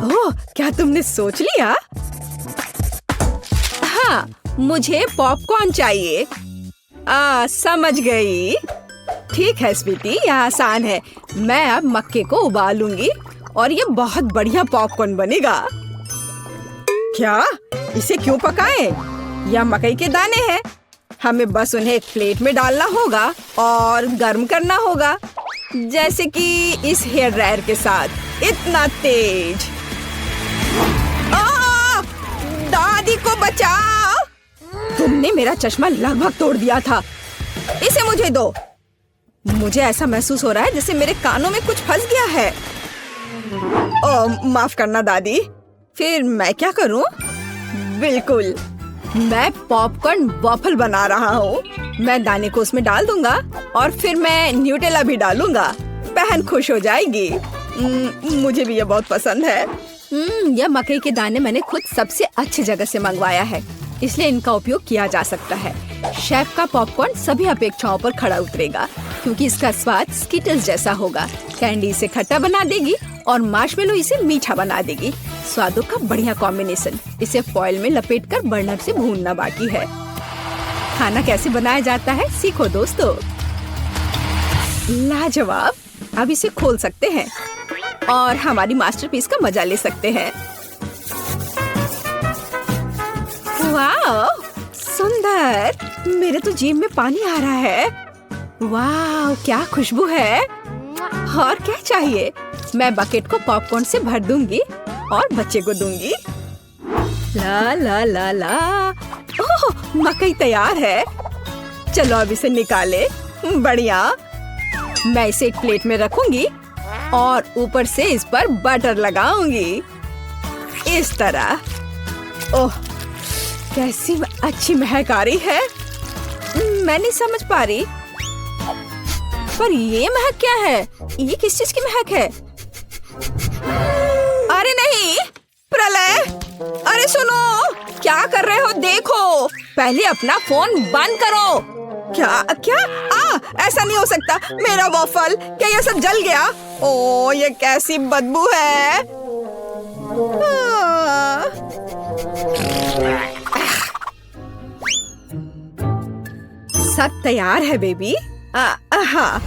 ओह, क्या तुमने सोच लिया? हाँ, मुझे पॉपकॉर्न चाहिए। समझ गई। ठीक है स्वीटी, यह आसान है। मैं अब मक्के को उबालूंगी और ये बहुत बढ़िया पॉपकॉर्न बनेगा। क्या? इसे क्यों पकाएं? यह मकई के दाने हैं। हमें बस उन्हें एक प्लेट में डालना होगा और गर्म करना होगा, जैसे कि इस हेयर ड्रायर के साथ। इतना तेज। दादी को बचाओ! तुमने मेरा चश्मा लगभग तोड़ दिया था। इसे मुझे दो। मुझे ऐसा महसूस हो रहा है जैसे मेरे कानों में कुछ फंस गया है। माफ करना दादी। फिर मैं क्या करूं? बिल्कुल, मैं पॉपकॉर्न वॉफल बना रहा हूँ। मैं दाने को उसमें डाल दूंगा और फिर मैं न्यूटेला भी डालूंगा। बहन खुश हो जाएगी। मुझे भी ये बहुत पसंद है। यह मकई के दाने मैंने खुद सबसे अच्छी जगह से मंगवाया है, इसलिए इनका उपयोग किया जा सकता है। शेफ का पॉपकॉर्न सभी अपेक्षाओं पर खड़ा उतरेगा, क्योंकि इसका स्वाद स्किटल्स जैसा होगा। कैंडी इसे खट्टा बना देगी और मार्शमेलो इसे मीठा बना देगी। स्वादों का बढ़िया कॉम्बिनेशन। इसे फॉइल में लपेटकर बर्नर से भूनना बाकी है। खाना कैसे बनाया जाता है सीखो दोस्तों। लाजवाब। अब इसे खोल सकते हैं और हमारी मास्टरपीस का मजा ले सकते हैं। वाह, सुंदर। मेरे तो जीभ में पानी आ रहा है। वाह, क्या खुशबू है। और क्या चाहिए? मैं बकेट को पॉपकॉर्न से भर दूंगी और बच्चे को दूंगी। ला ला ला ला। ओह, मकई तैयार है। चलो अब इसे निकाले। बढ़िया। मैं इसे एक प्लेट में रखूंगी और ऊपर से इस पर बटर लगाऊंगी, इस तरह। ओह, कैसी अच्छी महक आ रही है। मैं नहीं समझ पा रही, पर ये महक क्या है? ये किस चीज की महक है? अरे नहीं, प्रलय! अरे सुनो, क्या कर रहे हो? देखो, पहले अपना फोन बंद करो। क्या क्या? ऐसा नहीं हो सकता। मेरा वॉफल, क्या ये सब जल गया? ओह, ये कैसी बदबू है। सब तैयार है बेबी। हाँ।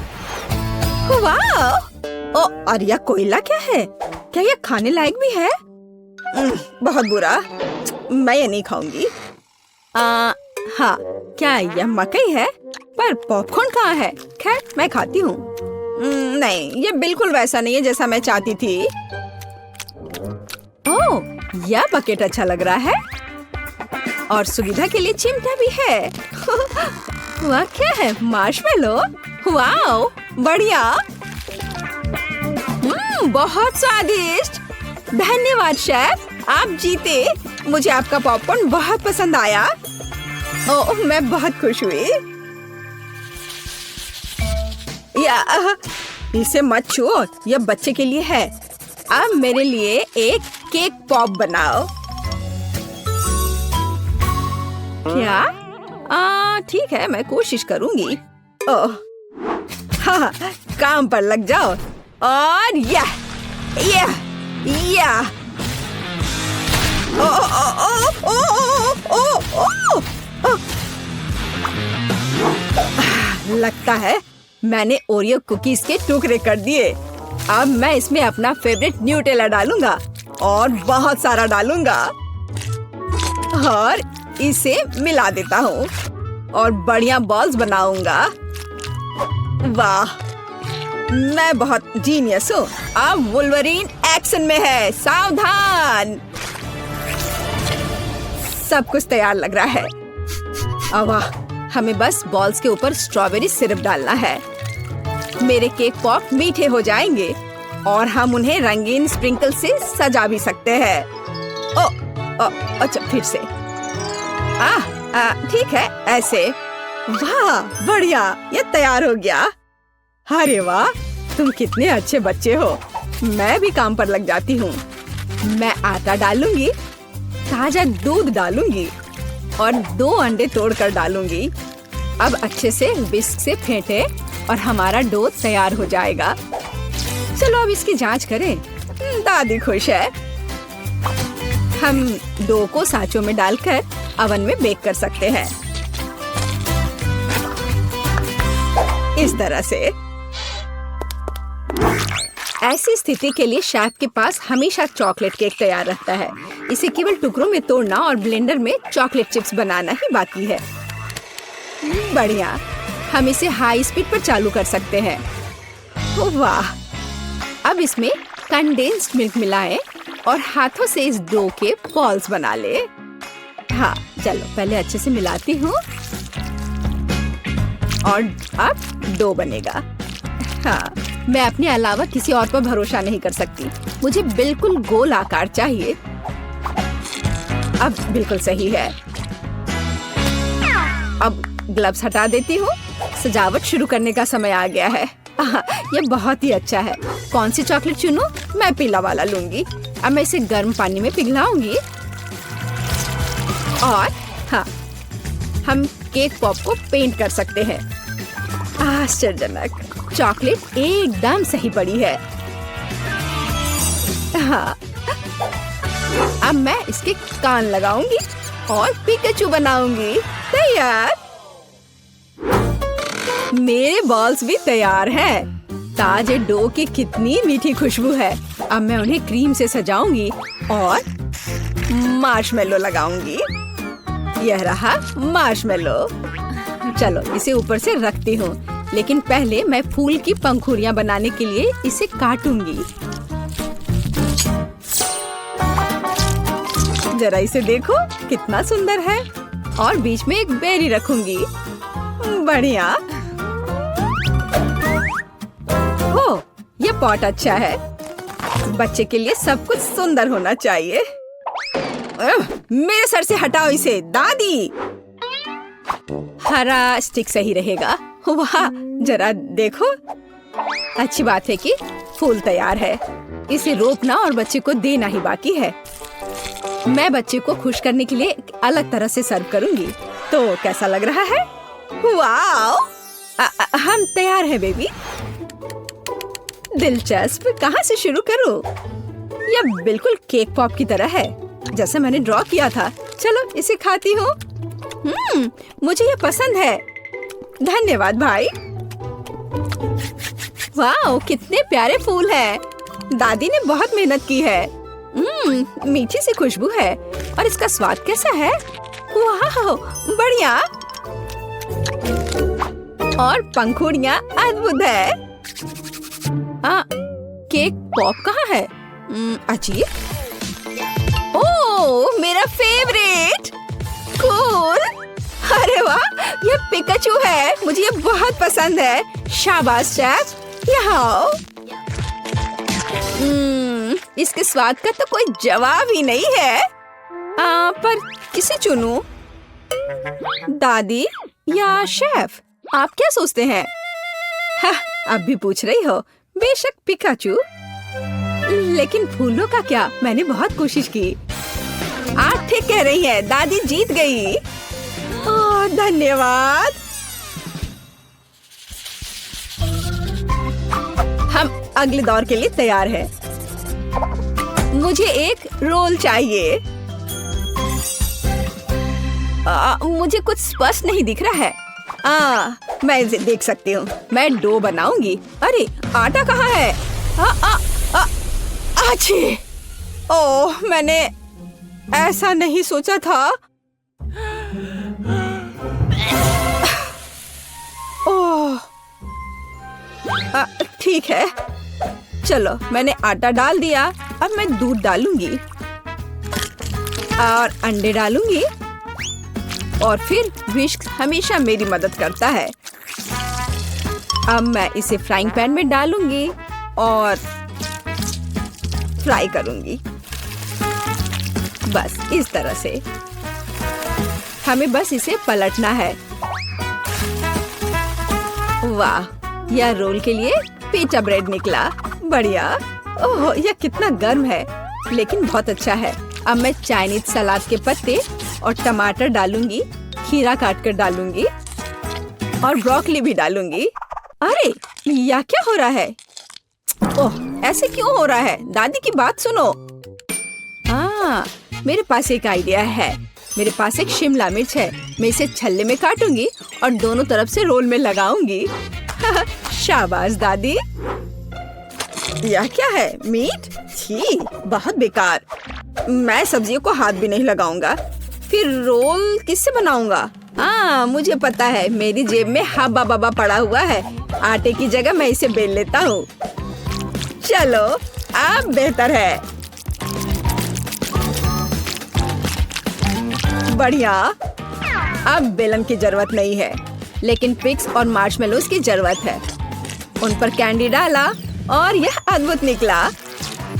वाह! ओ, और यह कोयला क्या है? क्या यह खाने लायक भी है? बहुत बुरा। मैं ये नहीं खाऊंगी। हाँ, क्या यह मकई है? पर पॉपकॉर्न कहाँ है? खैर, मैं खाती हूँ। नहीं, ये बिल्कुल वैसा नहीं है जैसा मैं चाहती थी। ओह, यह बकेट अच्छा लग रहा है और सुविधा के लिए चिमटा भी है। वह क्या है? मार्शमेलो। वाओ, बढ़िया। बहुत स्वादिष्ट। धन्यवाद शेफ, आप जीते। मुझे आपका पॉपकॉर्न बहुत पसंद आया। ओह, मैं बहुत खुश हुई। इसे मत छुओ, यह बच्चे के लिए है। अब मेरे लिए एक केक पॉप बनाओ। क्या? ठीक है, मैं कोशिश करूंगी। ओह, हाँ, काम पर लग जाओ। और या ओ ओ ओ ओ ओ ओ। लगता है मैंने ओरियो कुकीज के टुकड़े कर दिए। अब मैं इसमें अपना फेवरेट न्यूटेला डालूंगा और बहुत सारा डालूंगा और इसे मिला देता हूँ और बढ़िया बॉल्स बनाऊंगा। वाह, मैं बहुत जीनियस हूँ। अब वुल्वरीन एक्शन में है, सावधान। सब कुछ तैयार लग रहा है। वाह, हमें बस बॉल्स के ऊपर स्ट्रॉबेरी सिरप डालना है। मेरे केक पॉप मीठे हो जाएंगे और हम उन्हें रंगीन स्प्रिंकल से सजा भी सकते हैं। अच्छा, फिर से। ठीक है, ऐसे। वाह, बढ़िया, ये तैयार हो गया। अरे वाह, तुम कितने अच्छे बच्चे हो। मैं भी काम पर लग जाती हूँ। मैं आटा डालूंगी, ताजा दूध डालूंगी और 2 अंडे तोड़कर डालूंगी। अब अच्छे से विस्क से फेंटे और हमारा डो तैयार हो जाएगा। चलो अब इसकी जांच करें। दादी खुश है। हम डो को सांचों में डालकर ओवन में बेक कर सकते हैं। इस तरह से। ऐसी स्थिति के लिए शेफ के पास हमेशा चॉकलेट केक तैयार रहता है। इसे केवल टुकड़ों में तोड़ना और ब्लेंडर में चॉकलेट चिप्स बनाना ही बाकी है। बढ़िया। हम इसे हाई स्पीड पर चालू कर सकते हैं। वाह। अब इसमें कंडेंस्ड मिल्क मिलाएं और हाथों से इस डो के बॉल्स बना ले। हाँ, चलो पहले अच्छे से मिलाती हूँ और अब डो बनेगा। हाँ, मैं अपने अलावा किसी और पर भरोसा नहीं कर सकती। मुझे बिल्कुल गोल आकार चाहिए। अब बिल्कुल सही है। अब ग्लव्स हटा देती हूँ। सजावट शुरू करने का समय आ गया है। ये बहुत ही अच्छा है। कौन सी चॉकलेट चुनूं? मैं पीला वाला लूंगी। अब मैं इसे गर्म पानी में पिघलाऊंगी और हाँ, हम केक पॉप को पेंट कर सकते हैं। आश्चर्यजनक। चॉकलेट एकदम सही पड़ी है। हाँ, अब मैं इसके कान लगाऊंगी और पिकाचू बनाऊंगी। तैयार। मेरे बॉल्स भी तैयार हैं। ताजे डो की कितनी मीठी खुशबू है। अब मैं उन्हें क्रीम से सजाऊंगी और मार्शमेलो लगाऊंगी। यह रहा मार्शमेलो। चलो इसे ऊपर से रखती हूँ, लेकिन पहले मैं फूल की पंखुड़ियाँ बनाने के लिए इसे काटूंगी। जरा इसे देखो, कितना सुंदर है। और बीच में एक बेरी रखूंगी। बढ़िया। हो, ये पॉट अच्छा है। बच्चे के लिए सब कुछ सुंदर होना चाहिए। मेरे सर से हटाओ इसे, दादी। हरा स्टिक सही रहेगा। वाह, जरा देखो। अच्छी बात है कि फूल तैयार है। इसे रोपना और बच्चे को देना ही बाकी है। मैं बच्चे को खुश करने के लिए एक अलग तरह से सर्व करूंगी। तो कैसा लग रहा है? वाह, हम तैयार हैं बेबी। दिलचस्प। कहाँ से शुरू करूं? यह बिल्कुल केक पॉप की तरह है, जैसे मैंने ड्रॉ किया था। चलो इसे खाती हूँ। मुझे यह पसंद है। धन्यवाद भाई। वाह, कितने प्यारे फूल हैं। दादी ने बहुत मेहनत की है। मीठी सी खुशबू है। और इसका स्वाद कैसा है? वाह, बढ़िया। और पंखुड़ियाँ अद्भुत है। केक पॉप कहाँ है? अजीब। ओह, मेरा फेवरेट। कूल। अरे वाह, ये पिकाचू है। मुझे ये बहुत पसंद है। शाबाश शेफ। यहाँ आओ। इसके स्वाद का तो कोई जवाब ही नहीं है। पर किसे चुनूं? दादी या शेफ? आप क्या सोचते हैं? हाँ, अब भी पूछ रही हो। बेशक पिकाचू। लेकिन फूलों का क्या? मैंने बहुत कोशिश की। आप ठीक कह रही हैं। दादी जीत गई। ओह, धन्यवाद। हम अगले दौर के लिए तैयार हैं। मुझे एक रोल चाहिए। मुझे कुछ स्पष्ट नहीं दिख रहा है। मैं इसे देख सकती हूँ। मैं डो बनाऊंगी। अरे, आटा कहाँ है? आछी। ओह, मैंने ऐसा नहीं सोचा था। ओह, ठीक है। चलो, मैंने आटा डाल दिया। अब मैं दूध डालूंगी और अंडे डालूंगी। और फिर विस्क हमेशा मेरी मदद करता है। अब मैं इसे फ्राइंग पैन में डालूंगी और फ्राई करूंगी। बस इस तरह से। हमें बस इसे पलटना है। वाह, यह रोल के लिए पिटा ब्रेड निकला। बढ़िया। ओह, यह कितना गर्म है, लेकिन बहुत अच्छा है। अब मैं चाइनीज सलाद के पत्ते और टमाटर डालूंगी। खीरा काट कर डालूंगी और ब्रोकली भी डालूंगी। अरे, यह क्या हो रहा है? ओह, ऐसे क्यों हो रहा है? दादी की बात सुनो। मेरे पास एक आइडिया है। मेरे पास एक शिमला मिर्च है। मैं इसे छल्ले में काटूंगी और दोनों तरफ से रोल में लगाऊंगी। शाबाश दादी। यह क्या है? मीट? छी, बहुत बेकार। मैं सब्जियों को हाथ भी नहीं लगाऊंगा। फिर रोल किससे बनाऊंगा? हाँ, मुझे पता है। मेरी जेब में हब्बा बब्बा पड़ा हुआ है। आटे की जगह मैं इसे बेल लेता हूँ। चलो, अब बेहतर है। बढ़िया। अब बेलन की जरूरत नहीं है, लेकिन पिक्स और मार्शमेलोज की जरूरत है। उन पर कैंडी डाला और यह अद्भुत निकला।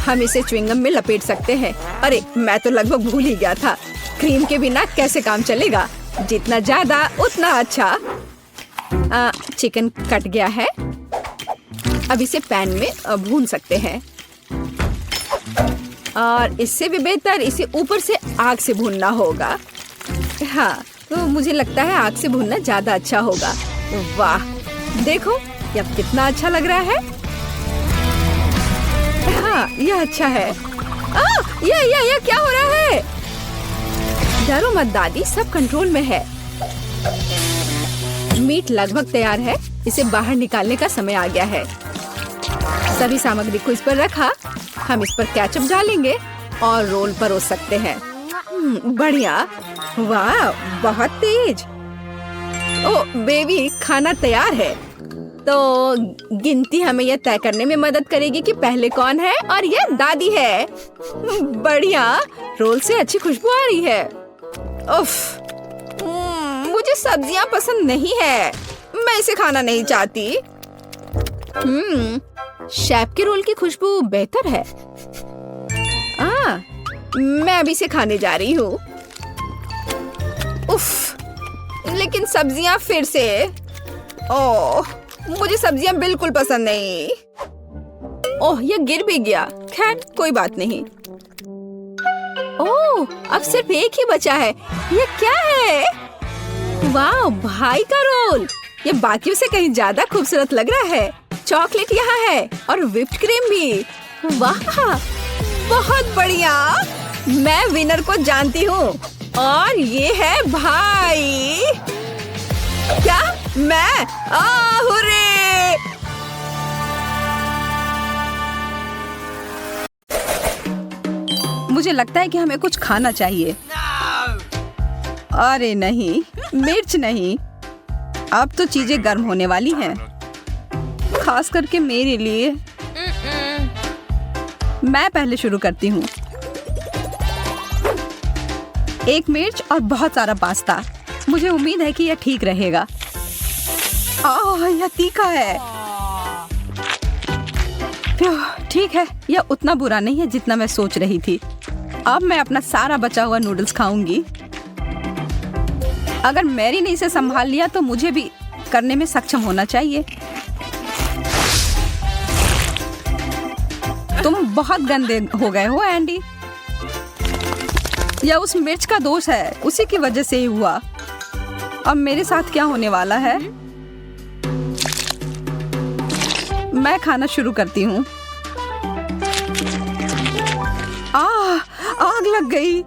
हम इसे च्युइंगम में लपेट सकते हैं। अरे, मैं तो लगभग भूल ही गया था। क्रीम के बिना कैसे काम चलेगा? जितना ज्यादा उतना अच्छा। चिकन कट गया है। अब इसे पैन में भून सकते हैं। और इससे भी बेहतर इसे ऊपर से आग से भूनना होगा। हाँ, तो मुझे लगता है आग से भूनना ज्यादा अच्छा होगा। वाह, देखो यह कितना अच्छा लग रहा है। हाँ, यह अच्छा है। यह क्या हो रहा है? डरो मत दादी, सब कंट्रोल में है। मीट लगभग तैयार है। इसे बाहर निकालने का समय आ गया है। सभी सामग्री को इस पर रखा। हम इस पर केचप डालेंगे और रोल परोस सकते हैं। बढ़िया। वाह, बहुत तेज। ओह बेबी, खाना तैयार है। तो गिनती हमें यह तय करने में मदद करेगी कि पहले कौन है, और यह दादी है। बढ़िया, रोल से अच्छी खुशबू आ रही है। उफ, मुझे सब्जियां पसंद नहीं है। मैं इसे खाना नहीं चाहती। शेफ के रोल की खुशबू बेहतर है। मैं अभी इसे खाने जा रही हूँ। उफ, लेकिन सब्जियां फिर से। ओह, मुझे सब्जियां बिल्कुल पसंद नहीं। ओह, यह गिर भी गया। खैर, कोई बात नहीं। ओह, अब सिर्फ एक ही बचा है। यह क्या है? वाह, भाई का रोल। ये बाकियों से कहीं ज्यादा खूबसूरत लग रहा है। चॉकलेट यहाँ है और व्हिप्ड क्रीम भी। वाह, बहुत बढ़िया। मैं विनर को जानती हूँ और ये है भाई। क्या? मैं? हुर्रे! मुझे लगता है कि हमें कुछ खाना चाहिए। अरे नहीं, मिर्च नहीं। अब तो चीजें गर्म होने वाली हैं, खास करके मेरे लिए। मैं पहले शुरू करती हूँ। एक मिर्च और बहुत सारा पास्ता। मुझे उम्मीद है कि यह ठीक रहेगा। यह तीखा है। ठीक है, यह उतना बुरा नहीं है जितना मैं सोच रही थी। अब मैं अपना सारा बचा हुआ नूडल्स खाऊंगी। अगर मैरी ने इसे संभाल लिया तो मुझे भी करने में सक्षम होना चाहिए। तुम बहुत गंदे हो गए हो एंडी। यह उस मिर्च का दोष है, उसी की वजह से ही हुआ। अब मेरे साथ क्या होने वाला है? मैं खाना शुरू करती हूँ। आग लग गई।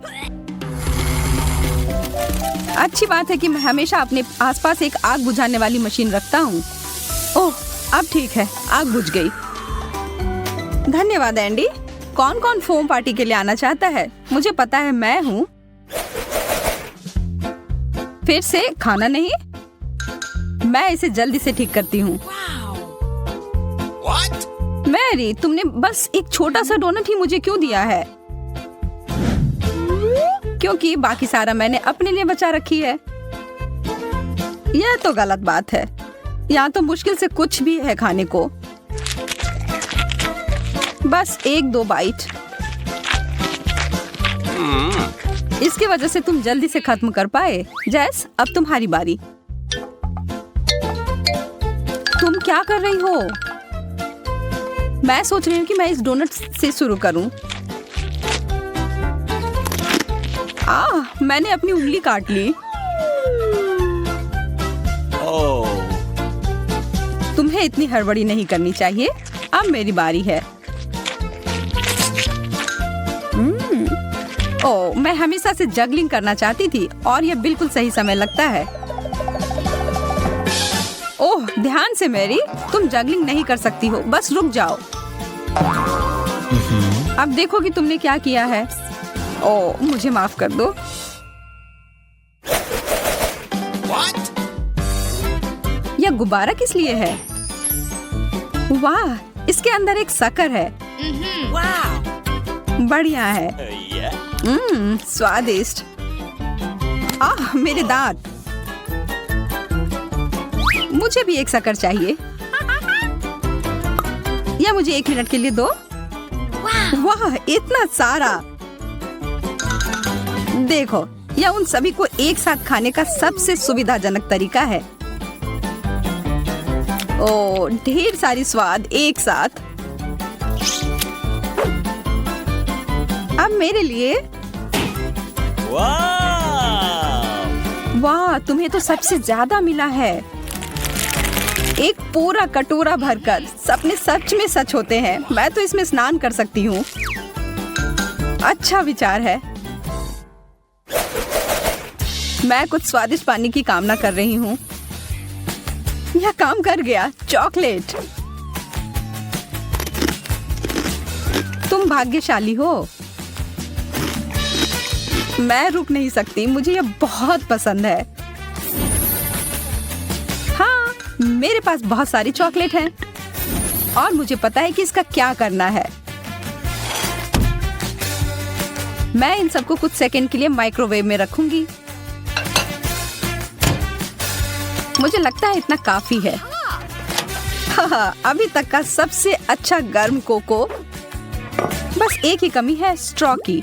अच्छी बात है कि मैं हमेशा अपने आसपास एक आग बुझाने वाली मशीन रखता हूँ। ओह, अब ठीक है, आग बुझ गई। धन्यवाद एंडी। कौन कौन फोम पार्टी के लिए आना चाहता है? मुझे पता है, मैं हूँ। फिर से खाना नहीं? मैं इसे जल्दी से ठीक करती हूँ। मैरी, तुमने बस एक छोटा सा डोनट ही मुझे क्यों दिया है? क्योंकि बाकी सारा मैंने अपने लिए बचा रखी है। यह तो गलत बात है। यहाँ तो मुश्किल से कुछ भी है खाने को। बस 1-2 बाइट। इसकी वजह से तुम जल्दी से खत्म कर पाए। जैस, अब तुम्हारी बारी। तुम क्या कर रही हो? मैं सोच रही हूँ कि मैं इस डोनट से शुरू करूँ। मैंने अपनी उंगली काट ली। तुम्हें इतनी हड़बड़ी नहीं करनी चाहिए। अब मेरी बारी है। ओह, मैं हमेशा से जगलिंग करना चाहती थी और यह बिल्कुल सही समय लगता है। ओह, ध्यान से मैरी, तुम जगलिंग नहीं कर सकती हो, बस रुक जाओ। अब देखो कि तुमने क्या किया है। ओह, मुझे माफ कर दो। यह गुब्बारा किस लिए है? वाह, इसके अंदर एक शक्कर है। बढ़िया है। स्वादिष्ट। आह, मेरे दांत। मुझे भी एक शक्कर चाहिए। या मुझे 1 मिनट के लिए दो। वाह, इतना सारा। देखो, यह उन सभी को एक साथ खाने का सबसे सुविधाजनक तरीका है। ओह, ढेर सारी स्वाद एक साथ। अब मेरे लिए। वाह, तुम्हें तो सबसे ज्यादा मिला है। एक पूरा कटोरा भरकर। सपने सच में सच होते हैं। मैं तो इसमें स्नान कर सकती हूँ। अच्छा विचार है। मैं कुछ स्वादिष्ट पानी की कामना कर रही हूँ। यह काम कर गया। चॉकलेट। तुम भाग्यशाली हो। मैं रुक नहीं सकती, मुझे यह बहुत पसंद है। हाँ, मेरे पास बहुत सारी चॉकलेट हैं और मुझे पता है कि इसका क्या करना है। मैं इन सबको कुछ सेकंड के लिए माइक्रोवेव में रखूंगी। मुझे लगता है इतना काफी है। हाँ, अभी तक का सबसे अच्छा गर्म कोको। बस एक ही कमी है, स्ट्रॉ की।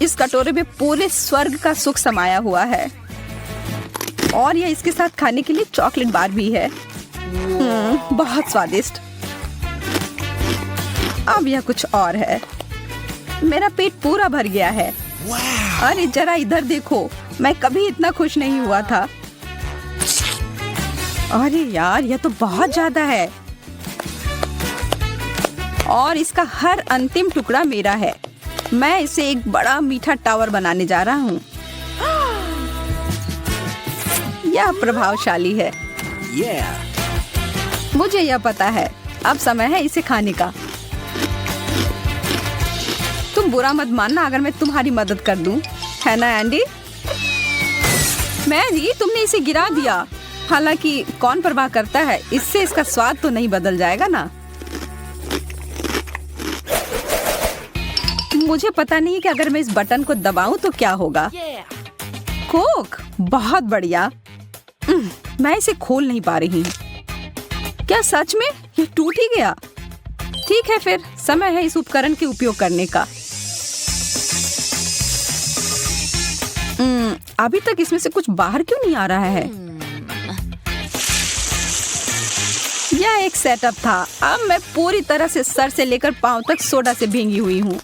इस कटोरे में पूरे स्वर्ग का सुख समाया हुआ है और यह इसके साथ खाने के लिए चॉकलेट बार भी है। बहुत स्वादिष्ट। अब यह कुछ और है। मेरा पेट पूरा भर गया है। अरे जरा इधर देखो, मैं कभी इतना खुश नहीं हुआ था। अरे यार, यह तो बहुत ज्यादा है और इसका हर अंतिम टुकड़ा मेरा है। मैं इसे एक बड़ा मीठा टावर बनाने जा रहा हूँ। यह प्रभावशाली है। मुझे यह पता है। अब समय है इसे खाने का। तुम बुरा मत मानना अगर मैं तुम्हारी मदद कर दूं, है ना एंडी? मैरी, तुमने इसे गिरा दिया। हालांकि कौन परवाह करता है, इससे इसका स्वाद तो नहीं बदल जाएगा ना। मुझे पता नहीं कि अगर मैं इस बटन को दबाऊं तो क्या होगा। कोक, बहुत बढ़िया। मैं इसे खोल नहीं पा रही। क्या सच में ये टूट ही गया? ठीक है, फिर समय है इस उपकरण के उपयोग करने का। अभी तक इसमें से कुछ बाहर क्यों नहीं आ रहा है? यह एक सेटअप था। अब मैं पूरी तरह से सर से लेकर पांव तक सोडा से भींगी हुई हूँ।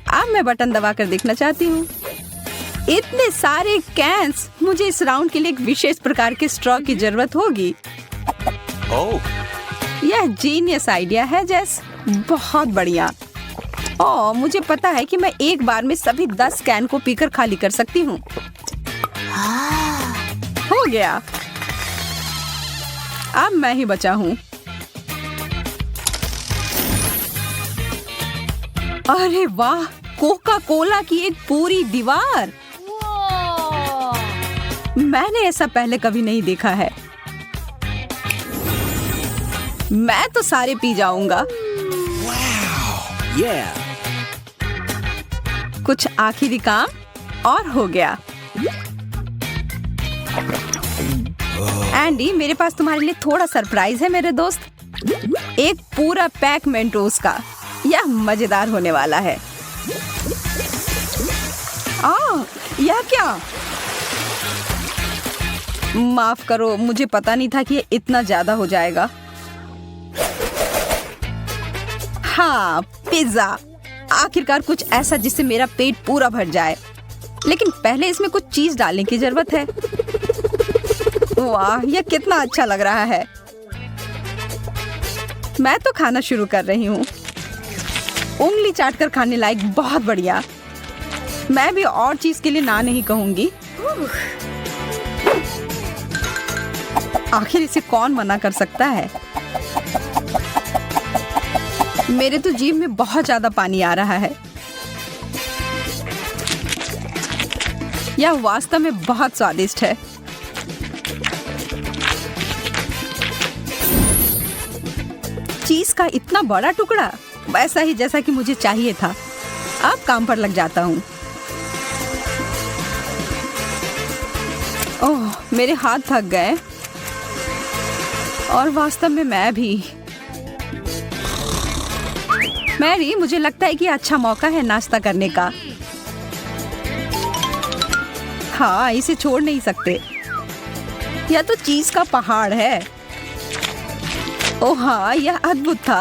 अब मैं बटन दबाकर देखना चाहती हूँ। इतने सारे कैंस। मुझे इस राउंड के लिए एक विशेष प्रकार के स्ट्रॉ की जरूरत होगी। यह जीनियस आइडिया है जेस। बहुत बढ़िया। ओह, मुझे पता है कि मैं एक बार में सभी 10 कैन को पीकर खाली कर सकती हूँ। हो गया। अब मैं ही बचा हूँ। अरे वाह, कोका कोला की एक पूरी दीवार। मैंने ऐसा पहले कभी नहीं देखा है। मैं तो सारे पी जाऊंगा। कुछ आखिरी काम और हो गया। एंडी, मेरे पास तुम्हारे लिए थोड़ा सरप्राइज है मेरे दोस्त। एक पूरा पैक मेंटोस का। यह मजेदार होने वाला है। यह क्या? माफ करो, मुझे पता नहीं था कि ये इतना ज्यादा हो जाएगा। हाँ, पिज्जा। आखिरकार कुछ ऐसा जिससे मेरा पेट पूरा भर जाए। लेकिन पहले इसमें कुछ चीज डालने की जरूरत है। वाह, यह कितना अच्छा लग रहा है। मैं तो खाना शुरू कर रही हूँ। उंगली चाट कर खाने लायक, बहुत बढ़िया। मैं भी और चीज के लिए ना नहीं कहूंगी। आखिर इसे कौन मना कर सकता है। मेरे तो जीभ में बहुत ज्यादा पानी आ रहा है। यह वास्तव में बहुत स्वादिष्ट है। चीज का इतना बड़ा टुकड़ा, वैसा ही जैसा कि मुझे चाहिए था। अब काम पर लग जाता हूँ। ओह, मेरे हाथ थक गए और वास्तव में मैं भी। मैरी, मुझे लगता है कि अच्छा मौका है नाश्ता करने का। हाँ, इसे छोड़ नहीं सकते। यह तो चीज का पहाड़ है। ओह हाँ, यह अद्भुत था।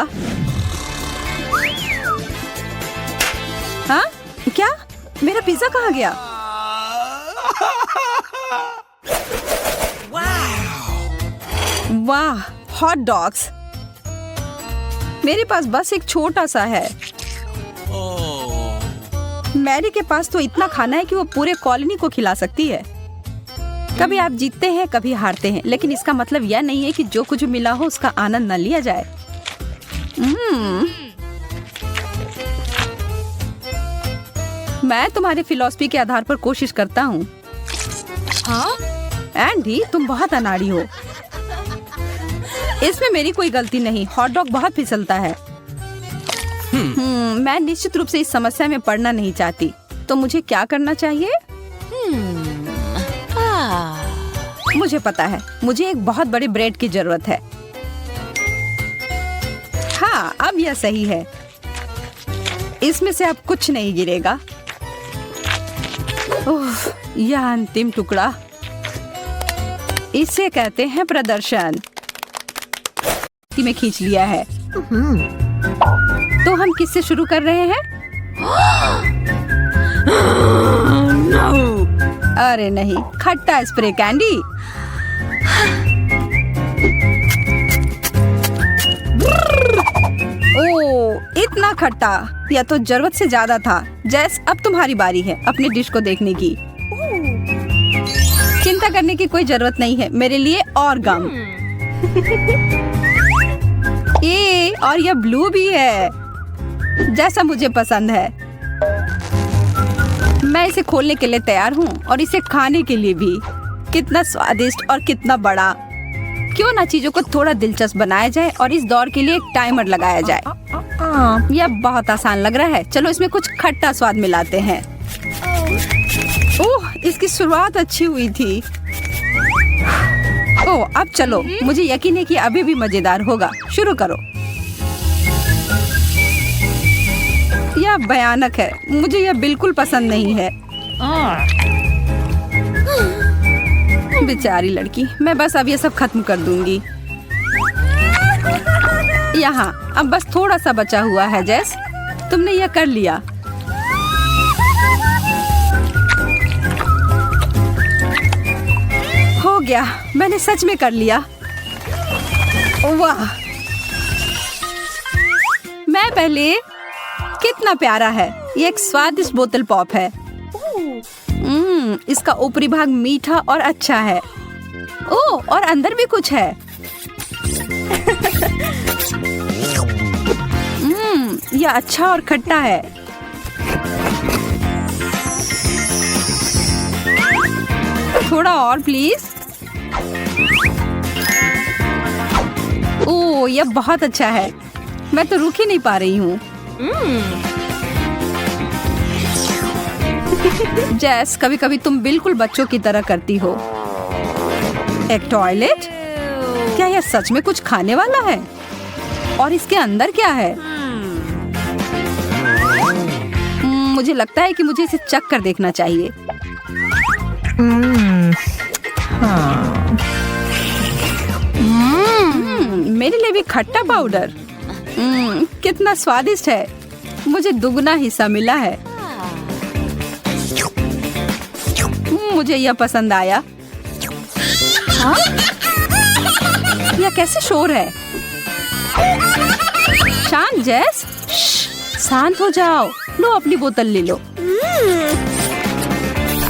हाँ, क्या? मेरा पिज्जा कहाँ गया? वाह, हॉट डॉग्स। मेरे पास बस एक छोटा सा है। मैरी के पास तो इतना खाना है कि वो पूरे कॉलोनी को खिला सकती है। कभी आप जीतते हैं, कभी हारते हैं, लेकिन इसका मतलब यह नहीं है कि जो कुछ मिला हो उसका आनंद न लिया जाए। मैं तुम्हारे फिलॉसफी के आधार पर कोशिश करता हूँ। हाँ? एंडी, तुम बहुत अनाड़ी हो। इसमें मेरी कोई गलती नहीं। हॉट डॉग बहुत फिसलता है। मैं निश्चित रूप से इस समस्या में पड़ना नहीं चाहती। तो मुझे क्या करना चाहिए? मुझे पता है, मुझे एक बहुत बड़े ब्रेड की जरूरत है। हाँ, अब यह सही है। इसमें से अब कुछ नहीं गिरेगा। ओह, यह अंतिम टुकड़ा। इसे कहते हैं प्रदर्शन। में खींच लिया है। तो हम किससे शुरू कर रहे हैं? अरे नहीं, खट्टा स्प्रे कैंडी। ओह, इतना खट्टा। यह तो जरूरत से ज्यादा था। जैस, अब तुम्हारी बारी है अपने डिश को देखने की। चिंता करने की कोई जरूरत नहीं है मेरे लिए और गम। ये और यह ब्लू भी है, जैसा मुझे पसंद है। मैं इसे खोलने के लिए तैयार हूँ और इसे खाने के लिए भी। कितना स्वादिष्ट और कितना बड़ा। क्यों ना चीजों को थोड़ा दिलचस्प बनाया जाए और इस दौर के लिए एक टाइमर लगाया जाए। यह बहुत आसान लग रहा है। चलो इसमें कुछ खट्टा स्वाद मिलाते हैं। ओह, इसकी शुरुआत अच्छी हुई थी। ओह, अब चलो, मुझे यकीन है कि अभी भी मजेदार होगा। शुरू करो। यह भयानक है। मुझे यह बिल्कुल पसंद नहीं है। बेचारी लड़की। मैं बस अब ये सब खत्म कर दूंगी। यहाँ अब बस थोड़ा सा बचा हुआ है। जैस, तुमने यह कर लिया। हो गया, मैंने सच में कर लिया। वाह, मैं पहले। कितना प्यारा है। ये एक स्वादिष्ट बोतल पॉप है। इसका ऊपरी भाग मीठा और अच्छा है। ओह, और अंदर भी कुछ है। यह अच्छा और खट्टा है। थोड़ा और प्लीज। ओह, यह बहुत अच्छा है। मैं तो रुक ही नहीं पा रही हूँ। जैस, कभी कभी तुम बिल्कुल बच्चों की तरह करती हो। एक टॉयलेट? क्या यह सच में कुछ खाने वाला है? और इसके अंदर क्या है? मुझे लगता है कि मुझे इसे चख कर देखना चाहिए। मेरे लिए भी खट्टा पाउडर। कितना स्वादिष्ट है। मुझे दुगना हिस्सा मिला है। मुझे यह पसंद आया। हाँ? यह कैसे शोर है? शांत जैस। शांत हो जाओ, लो अपनी बोतल ले लो।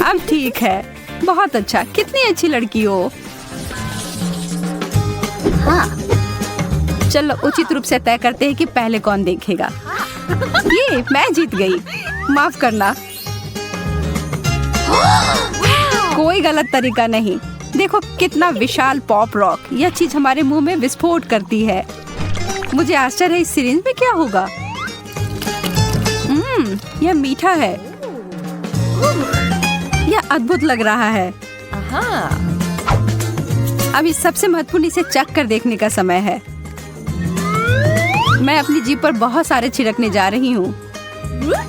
अब ठीक है, बहुत अच्छा, कितनी अच्छी लड़की हो। हाँ। चलो उचित रूप से तय करते हैं कि पहले कौन देखेगा। ये मैं जीत गई, माफ करना। कोई गलत तरीका नहीं। देखो कितना विशाल पॉप रॉक, यह चीज हमारे मुंह में विस्फोट करती है। मुझे आश्चर्य है इस सिरिंज में क्या होगा। यह मीठा है, यह अद्भुत लग रहा है। अभी सबसे महत्वपूर्ण इसे चख कर देखने का समय है। मैं अपनी जीभ पर बहुत सारे छिड़कने जा रही हूँ।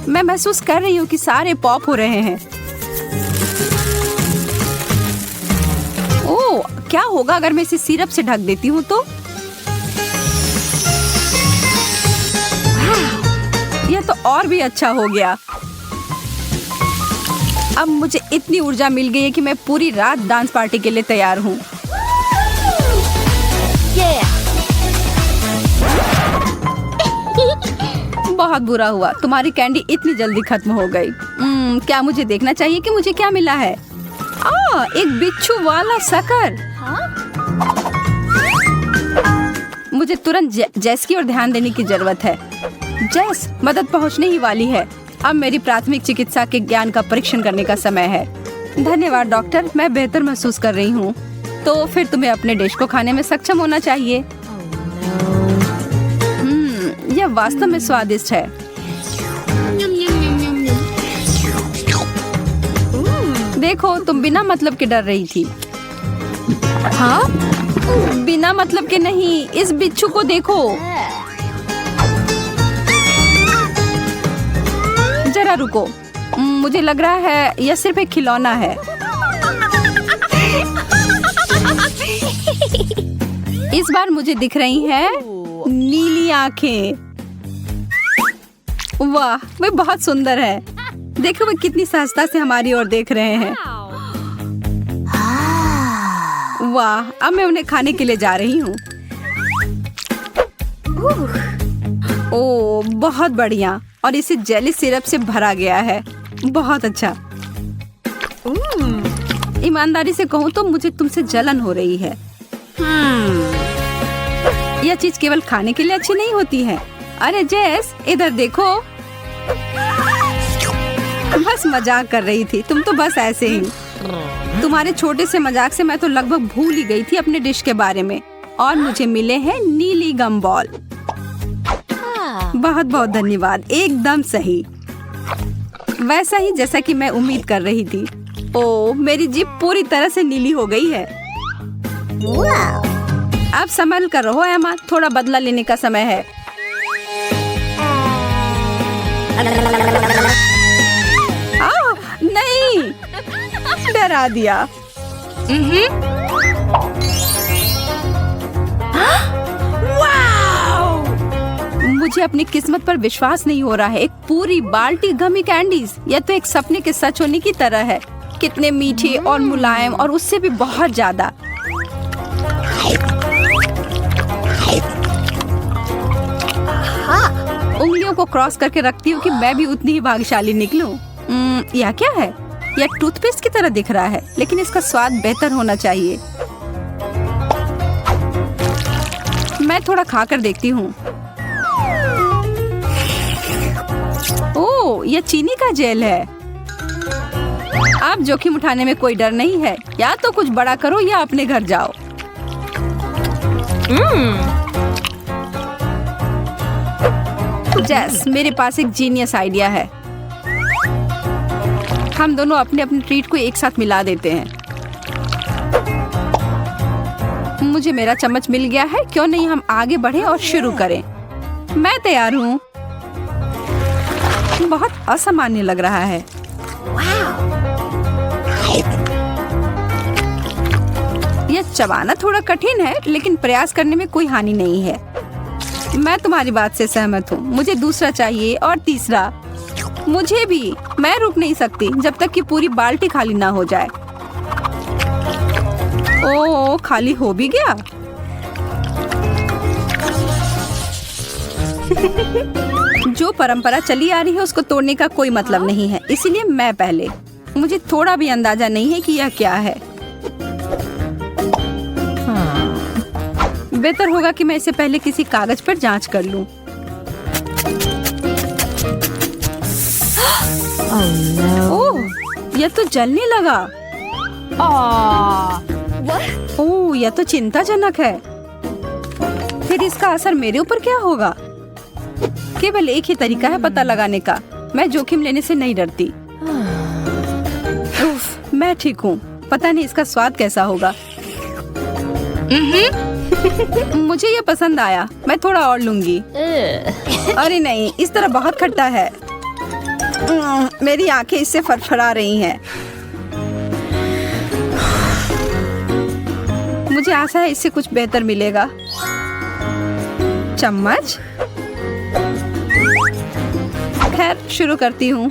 मैं महसूस कर रही हूँ कि सारे पॉप हो रहे हैं। ओह, क्या होगा अगर मैं इसे सिरप से ढक देती हूँ तो? यह तो और भी अच्छा हो गया। अब मुझे इतनी ऊर्जा मिल गई है कि मैं पूरी रात डांस पार्टी के लिए तैयार हूँ। बहुत बुरा हुआ, तुम्हारी कैंडी इतनी जल्दी खत्म हो गई। क्या मुझे देखना चाहिए कि मुझे क्या मिला है? एक बिच्छू वाला शक्कर। मुझे तुरंत जेस की ओर ध्यान देने की जरूरत है। जेस, मदद पहुंचने ही वाली है। अब मेरी प्राथमिक चिकित्सा के ज्ञान का परीक्षण करने का समय है। धन्यवाद डॉक्टर, मैं बेहतर महसूस कर रही हूँ। तो फिर तुम्हें अपने डिश को खाने में सक्षम होना चाहिए। यह वास्तव में स्वादिष्ट है। देखो, तुम बिना मतलब के डर रही थी। हाँ? बिना मतलब के नहीं, इस बिच्छू को देखो। जरा रुको, मुझे लग रहा है यह सिर्फ एक खिलौना है। इस बार मुझे दिख रही है नीली आंखें। वाह, वे बहुत सुंदर है। देखो वे कितनी सहजता से हमारी ओर देख रहे हैं। वाह, अब मैं उन्हें खाने के लिए जा रही हूँ। ओह, बहुत बढ़िया, और इसे जेली सिरप से भरा गया है। बहुत अच्छा। ईमानदारी से कहूँ तो मुझे तुमसे जलन हो रही है। यह चीज केवल खाने के लिए अच्छी नहीं होती है। अरे जेस, इधर देखो। बस मजाक कर रही थी, तुम तो बस ऐसे ही। तुम्हारे छोटे से मजाक से मैं तो लगभग भूल ही गई थी अपने डिश के बारे में। और मुझे मिले हैं नीली गम बॉल। बहुत बहुत धन्यवाद, एकदम सही, वैसा ही जैसा कि मैं उम्मीद कर रही थी। ओह, मेरी जीभ पूरी तरह से नीली हो गई है। अब संभल कर रहो एमा, थोड़ा बदला लेने का समय है। नहीं, डरा दिया। मुझे अपनी किस्मत पर विश्वास नहीं हो रहा है। एक पूरी बाल्टी गमी कैंडीज, यह तो एक सपने के सच होने की तरह है। कितने मीठे और मुलायम, और उससे भी बहुत ज्यादा। उंगलियों को क्रॉस करके रखती हूँ कि मैं भी उतनी ही भाग्यशाली निकलूं। यह क्या है? यह टूथपेस्ट की तरह दिख रहा है, लेकिन इसका स्वाद बेहतर होना चाहिए। मैं थोड़ा खाकर देखती हूँ। ओह, यह चीनी का जेल है। अब जोखिम उठाने में कोई डर नहीं है। या तो कुछ बड़ा करो या अपने घर जाओ। जेस, मेरे पास एक जीनियस आइडिया है। हम दोनों अपने अपने ट्रीट को एक साथ मिला देते हैं। मुझे मेरा चम्मच मिल गया है, क्यों नहीं हम आगे बढ़े और शुरू करें। मैं तैयार हूँ। बहुत असामान्य लग रहा है। यह चबाना थोड़ा कठिन है, लेकिन प्रयास करने में कोई हानि नहीं है। मैं तुम्हारी बात से सहमत हूँ। मुझे दूसरा चाहिए और तीसरा। मुझे भी। मैं रुक नहीं सकती जब तक कि पूरी बाल्टी खाली ना हो जाए। ओह, खाली हो भी गया। जो परंपरा चली आ रही है उसको तोड़ने का कोई मतलब नहीं है, इसीलिए मैं पहले। मुझे थोड़ा भी अंदाजा नहीं है कि यह क्या है। बेहतर होगा कि मैं इसे पहले किसी कागज पर जांच कर लूं। ओह, यह तो जलने लगा। ओह, यह तो चिंताजनक है। फिर इसका असर मेरे ऊपर क्या होगा? केवल एक ही तरीका है पता लगाने का। मैं जोखिम लेने से नहीं डरती। उफ, मैं ठीक हूँ। पता नहीं इसका स्वाद कैसा होगा। मुझे ये पसंद आया। मैं थोड़ा और लूंगी। अरे नहीं, इस तरह बहुत खट्टा है। मेरी आंखें इससे फरफरा रही हैं। मुझे आशा है इससे कुछ बेहतर मिलेगा। चम्मच। खैर, शुरू करती हूँ।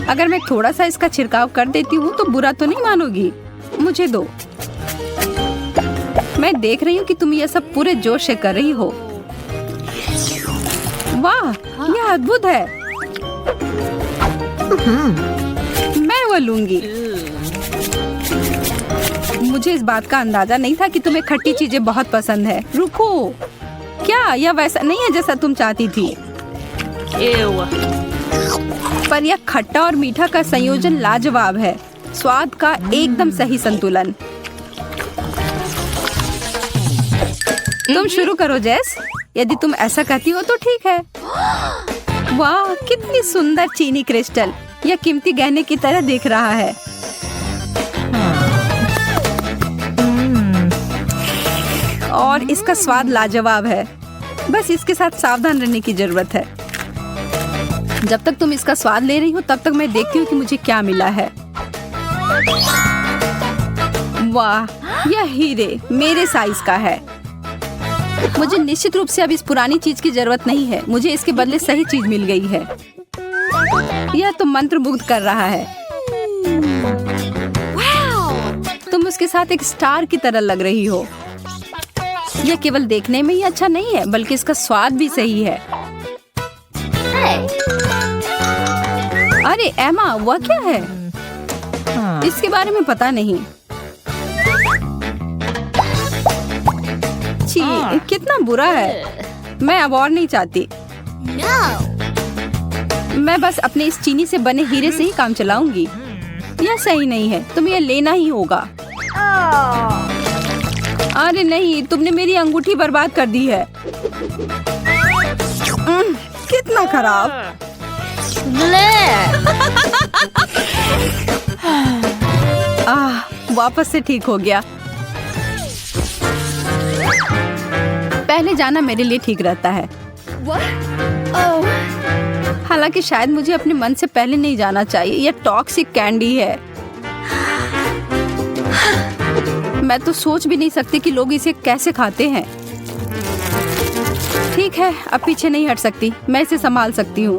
अगर मैं थोड़ा सा इसका छिड़काव कर देती हूँ तो बुरा तो नहीं मानोगी? मुझे दो। मैं देख रही हूँ कि तुम यह सब पूरे जोश से कर रही हो। वाह, यह अद्भुत है। मैं वो लूंगी। मुझे इस बात का अंदाजा नहीं था कि तुम्हें खट्टी चीजें बहुत पसंद है। रुको, क्या यह वैसा नहीं है जैसा तुम चाहती थी? पर यह खट्टा और मीठा का संयोजन लाजवाब है। स्वाद का एकदम सही संतुलन। तुम शुरू करो जेस। यदि तुम ऐसा कहती हो तो ठीक है। वाह, कितनी सुंदर चीनी क्रिस्टल। यह कीमती गहने की तरह दिख रहा है। और इसका स्वाद लाजवाब है। बस इसके साथ सावधान रहने की जरूरत है। जब तक तुम इसका स्वाद ले रही हो तब तक मैं देखती हूँ कि मुझे क्या मिला है। वाह, यह हीरे मेरे साइज का है। मुझे निश्चित रूप से अब इस पुरानी चीज की जरूरत नहीं है। मुझे इसके बदले सही चीज मिल गई है। यह तो मंत्रमुग्ध कर रहा है। तुम उसके साथ एक स्टार की तरह लग रही हो। यह केवल देखने में ही अच्छा नहीं है बल्कि इसका स्वाद भी सही है। अरे एमा, वह क्या है? इसके बारे में पता नहीं। छी, कितना बुरा है। मैं अब और नहीं चाहती। मैं बस अपने इस चीनी से बने हीरे से ही काम चलाऊंगी। यह सही नहीं है। तुम्हें यह लेना ही होगा। अरे नहीं, तुमने मेरी अंगूठी बर्बाद कर दी है। कितना खराब। वापस से ठीक हो गया। पहले जाना मेरे लिए ठीक रहता है। हालांकि शायद मुझे अपने मन से पहले नहीं जाना चाहिए। यह टॉक्सिक कैंडी है। मैं तो सोच भी नहीं सकती कि लोग इसे कैसे खाते हैं। ठीक है, अब पीछे नहीं हट सकती। मैं इसे संभाल सकती हूँ।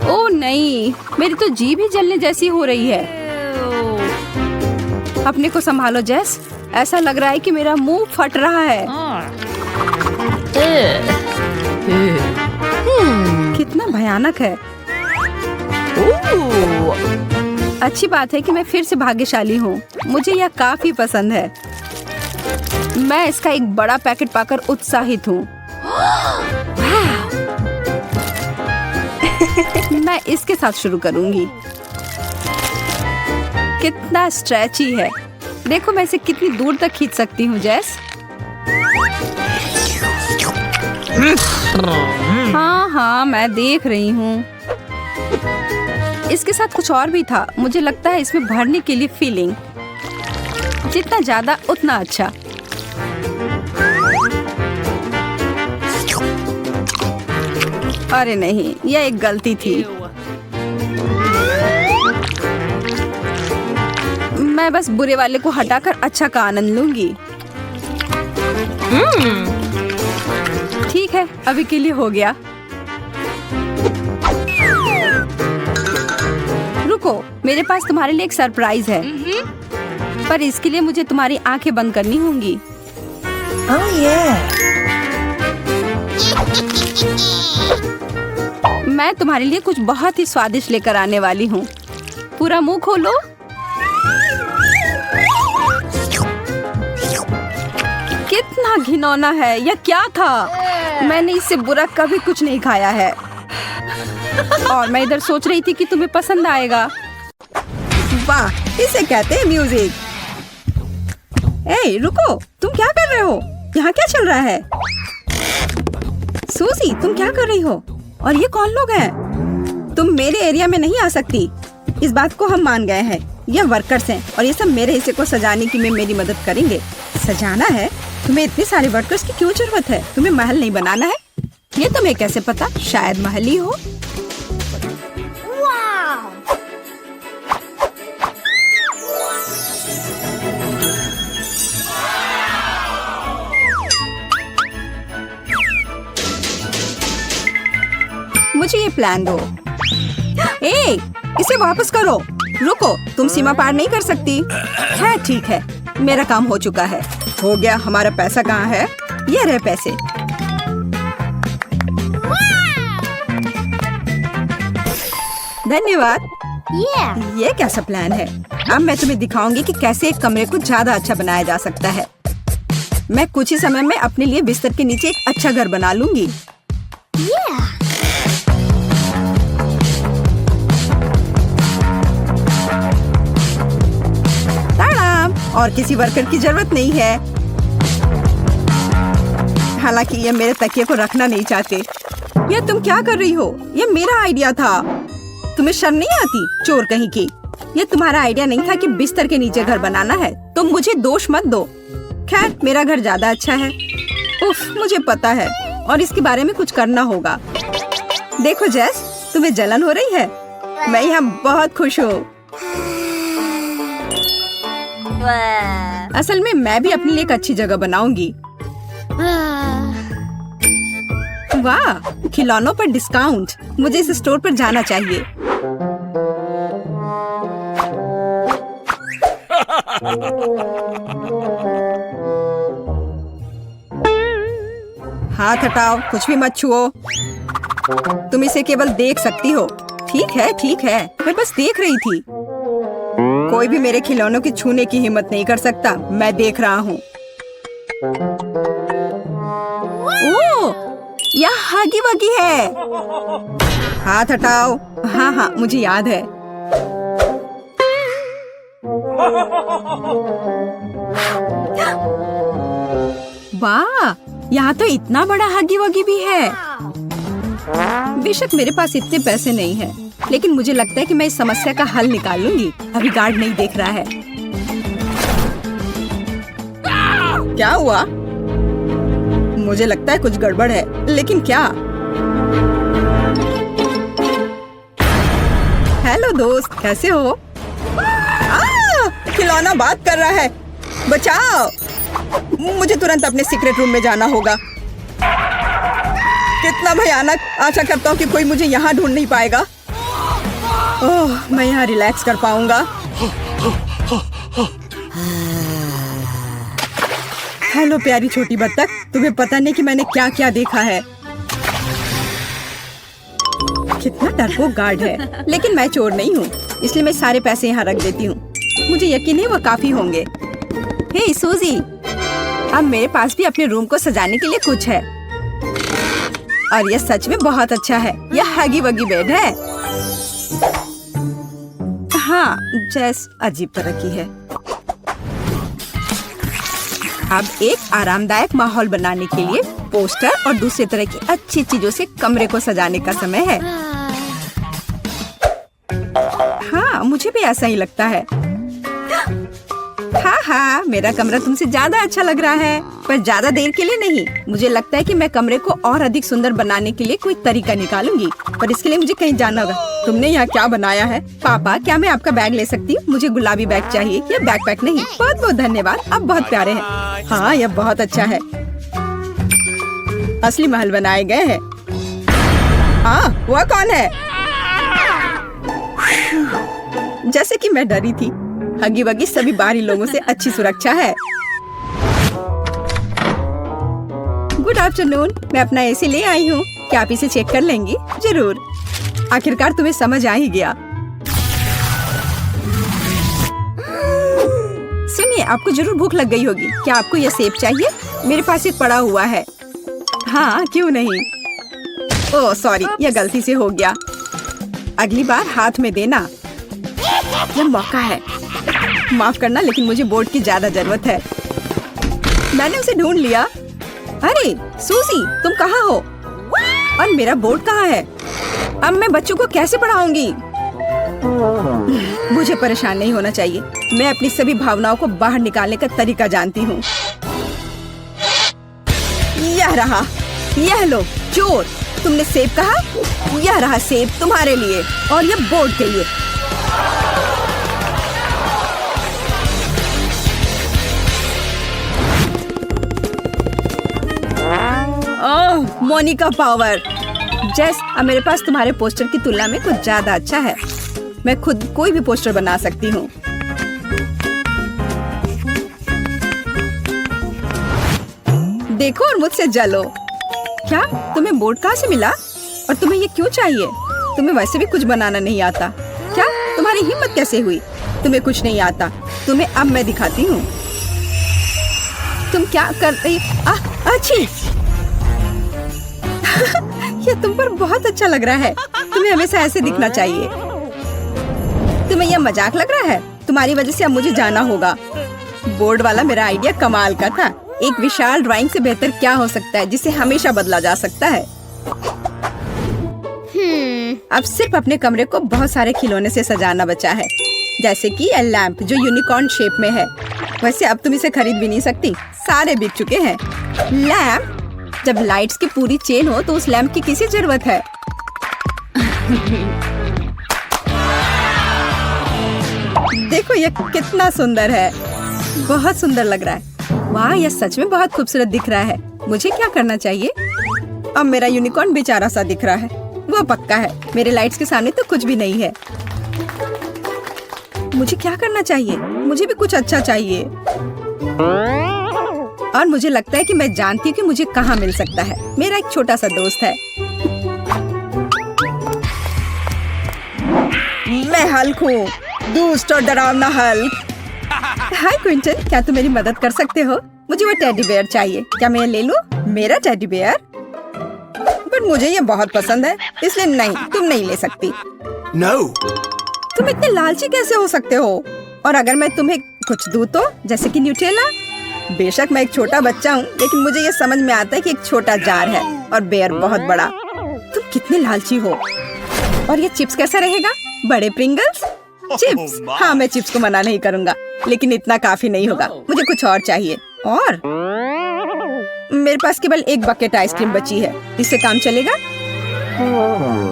ओह नहीं, मेरी तो जीभ ही जलने जैसी हो रही है। अपने को संभालो जेस। ऐसा लग रहा है कि मेरा मुंह फट रहा है। कितना भयानक है। अच्छी बात है कि मैं फिर से भाग्यशाली हूँ। मुझे यह काफी पसंद है। मैं इसका एक बड़ा पैकेट पाकर उत्साहित हूँ। मैं इसके साथ शुरू करूंगी। कितना स्ट्रेची है। देखो मैं इसे कितनी दूर तक खींच सकती हूँ जेस। हाँ हाँ, मैं देख रही हूँ। इसके साथ कुछ और भी था। मुझे लगता है इसमें भरने के लिए फीलिंग। जितना ज्यादा उतना अच्छा। अरे नहीं, यह एक गलती थी। मैं बस बुरे वाले को हटाकर अच्छा का आनंद लूंगी। ठीक है, अभी के लिए हो गया। रुको, मेरे पास तुम्हारे लिए एक सरप्राइज है। पर इसके लिए मुझे तुम्हारी आंखें बंद करनी होंगी। Oh yeah. मैं तुम्हारे लिए कुछ बहुत ही स्वादिष्ट लेकर आने वाली हूँ। पूरा मुंह खोलो। कितना घिनौना है, यह क्या था? मैंने इससे बुरा कभी कुछ नहीं खाया है। और मैं इधर सोच रही थी कि तुम्हें पसंद आएगा। वाह, इसे कहते हैं म्यूजिक। ए, रुको, तुम क्या कर रहे हो? यहाँ क्या चल रहा है? सूजी, तुम क्या कर रही हो? और ये कौन लोग हैं? तुम मेरे एरिया में नहीं आ सकती। इस बात को हम मान गए हैं। ये वर्कर्स हैं और ये सब मेरे हिस्से को सजाने की में मेरी मदद करेंगे। सजाना है? तुम्हें इतने सारे वर्कर्स की क्यों जरूरत है? तुम्हें महल नहीं बनाना है? ये तुम्हें कैसे पता? शायद महल ही हो। मुझे ये प्लान दो। ए, इसे वापस करो। रुको, तुम सीमा पार नहीं कर सकती। है, ठीक है, मेरा काम हो चुका है। हो गया। हमारा पैसा कहाँ है? ये रहे पैसे। धन्यवाद। ये कैसा प्लान है? अब मैं तुम्हें दिखाऊंगी कि कैसे एक कमरे को ज्यादा अच्छा बनाया जा सकता है। मैं कुछ ही समय में अपने लिए बिस्तर के नीचे एक अच्छा घर बना लूंगी। और किसी वर्कर की जरूरत नहीं है। हालांकि ये मेरे तकिए को रखना नहीं चाहते। ये तुम क्या कर रही हो? ये मेरा आइडिया था। तुम्हें शर्म नहीं आती? चोर कहीं की। ये तुम्हारा आइडिया नहीं था कि बिस्तर के नीचे घर बनाना है। तुम मुझे दोष मत दो। खैर, मेरा घर ज्यादा अच्छा है। उफ, मुझे पता है और इसके बारे में कुछ करना होगा। देखो जेस, तुम्हें जलन हो रही है? मैं यहाँ बहुत खुश हूँ। असल में मैं भी अपने लिए एक अच्छी जगह बनाऊंगी। वाह, खिलौनों पर डिस्काउंट। मुझे इस स्टोर पर जाना चाहिए। हाथ हटाओ, कुछ भी मत छुओ। तुम इसे केवल देख सकती हो। ठीक है, ठीक है, मैं बस देख रही थी। कोई भी मेरे खिलौनों की छूने की हिम्मत नहीं कर सकता। मैं देख रहा हूँ। ओह, यह हगी वगी है। हाथ हटाओ। हाँ हाँ, मुझे याद है। वाह, यहाँ तो इतना बड़ा हगी वगी भी है। बेशक मेरे पास इतने पैसे नहीं हैं, लेकिन मुझे लगता है कि मैं इस समस्या का हल निकाल लूंगी। अभी गार्ड नहीं देख रहा है। क्या हुआ? मुझे लगता है कुछ गड़बड़ है, लेकिन क्या? हेलो दोस्त, कैसे हो? खिलौना बात कर रहा है। बचाओ! मुझे तुरंत अपने सीक्रेट रूम में जाना होगा। कितना भयानक! आशा करता हूँ कि कोई मुझे यहाँ ढूंढ नहीं पाएगा। ओह, मैं यहाँ रिलैक्स कर पाऊंगा। हेलो प्यारी छोटी बत्तख, तुम्हें पता नहीं कि मैंने क्या क्या देखा है। कितना डरपोक गार्ड है, लेकिन मैं चोर नहीं हूँ, इसलिए मैं सारे पैसे यहाँ रख देती हूँ। मुझे यकीन है वो काफी होंगे। हे सूजी, अब मेरे पास भी अपने रूम को सजाने के लिए कुछ है। और यह सच में बहुत अच्छा है। यह हगी वगी बेड है। हाँ, जैस अजीब तरह की है। अब एक आरामदायक माहौल बनाने के लिए पोस्टर और दूसरे तरह की अच्छी चीजों से कमरे को सजाने का समय है। हाँ, मुझे भी ऐसा ही लगता है। हाँ हाँ, मेरा कमरा तुमसे ज्यादा अच्छा लग रहा है, पर ज्यादा देर के लिए नहीं। मुझे लगता है कि मैं कमरे को और अधिक सुंदर बनाने के लिए कोई तरीका निकालूंगी, पर इसके लिए मुझे कहीं जाना होगा। तुमने यहाँ क्या बनाया है? पापा, क्या मैं आपका बैग ले सकती हूँ? मुझे गुलाबी बैग चाहिए, ये बैकपैक नहीं। बहुत बहुत धन्यवाद, आप बहुत प्यारे हैं। हाँ, यह बहुत अच्छा है। असली महल बनाए गए हैं। हाँ, वह कौन है? जैसे कि मैं डरी थी। हगी वगी सभी बाहरी लोगों से अच्छी सुरक्षा है। गुड आफ्टरनून, मैं अपना एसी ले आई हूँ। क्या आप इसे चेक कर लेंगी? जरूर। आखिरकार तुम्हें समझ आ ही गया। सुनिए, आपको जरूर भूख लग गई होगी। क्या आपको यह सेब चाहिए? मेरे पास एक पड़ा हुआ है। हाँ, क्यों नहीं। ओह सॉरी, यह गलती से हो गया। अगली बार हाथ में देना। यह मौका है। माफ करना, लेकिन मुझे बोर्ड की ज्यादा जरूरत है। मैंने उसे ढूंढ लिया। अरे सूजी, तुम कहाँ हो? और मेरा बोर्ड कहाँ है? अब मैं बच्चों को कैसे पढ़ाऊंगी? मुझे परेशान नहीं होना चाहिए। मैं अपनी सभी भावनाओं को बाहर निकालने का तरीका जानती हूँ। यह रहा, यह लो चोर। तुमने सेब कहा? यह रहा सेब तुम्हारे लिए और यह बोर्ड के लिए। ओह, मोनिका पावर। जेस, अब मेरे पास तुम्हारे पोस्टर की तुलना में कुछ ज्यादा अच्छा है। मैं खुद कोई भी पोस्टर बना सकती हूँ। देखो और मुझसे जलो। क्या तुम्हें बोर्ड कहाँ से मिला? और तुम्हें ये क्यों चाहिए? तुम्हें वैसे भी कुछ बनाना नहीं आता। क्या तुम्हारी हिम्मत कैसे हुई? तुम्हें कुछ नहीं आता। तुम्हें अब मैं दिखाती हूँ। तुम क्या कर रही? अच्छी। ये तुम पर बहुत अच्छा लग रहा है। तुम्हें हमेशा ऐसे दिखना चाहिए। तुम्हें यह मजाक लग रहा है? तुम्हारी वजह से अब मुझे जाना होगा। बोर्ड वाला मेरा आइडिया कमाल का था। एक विशाल ड्राइंग से बेहतर क्या हो सकता है जिसे हमेशा बदला जा सकता है। अब सिर्फ अपने कमरे को बहुत सारे खिलौने से सजाना बचा है, जैसे कि यह लैंप जो यूनिकॉर्न शेप में है। वैसे अब तुम इसे खरीद भी नहीं सकती, सारे बिक चुके हैं। लैंप? जब लाइट्स की पूरी चेन हो तो उस लैंप की किसी जरूरत है? देखो यह कितना सुंदर है। बहुत सुंदर लग रहा है। वाह, यह सच में बहुत खूबसूरत दिख रहा है। मुझे क्या करना चाहिए? अब मेरा यूनिकॉर्न बेचारा सा दिख रहा है। वो पक्का है, मेरे लाइट्स के सामने तो कुछ भी नहीं है। मुझे क्या करना चाहिए? मुझे भी कुछ अच्छा चाहिए। और मुझे लगता है कि मैं जानती हूँ कि मुझे कहाँ मिल सकता है। मेरा एक छोटा सा दोस्त है। मैं हल्क हूँ, दुष्ट और डरावना हल्क। हाय क्विंटन, क्या तुम मेरी मदद कर सकते हो? मुझे वो टेडी बेयर चाहिए। क्या मैं ले लूं? मेरा टेडी बेयर? पर मुझे ये बहुत पसंद है, इसलिए नहीं, तुम नहीं ले सकती। No. तुम इतने लालची कैसे हो सकते हो? और अगर मैं तुम्हें कुछ दूं तो, जैसे कि न्यूटेला? बेशक मैं एक छोटा बच्चा हूँ, लेकिन मुझे ये समझ में आता है कि एक छोटा जार है और बेयर बहुत बड़ा। तुम कितने लालची हो। और ये चिप्स कैसा रहेगा? बड़े प्रिंगल्स? चिप्स? हाँ, मैं चिप्स को मना नहीं करूँगा, लेकिन इतना काफी नहीं होगा। मुझे कुछ और चाहिए। और मेरे पास केवल एक बकेट आइसक्रीम बची है। इससे काम चलेगा?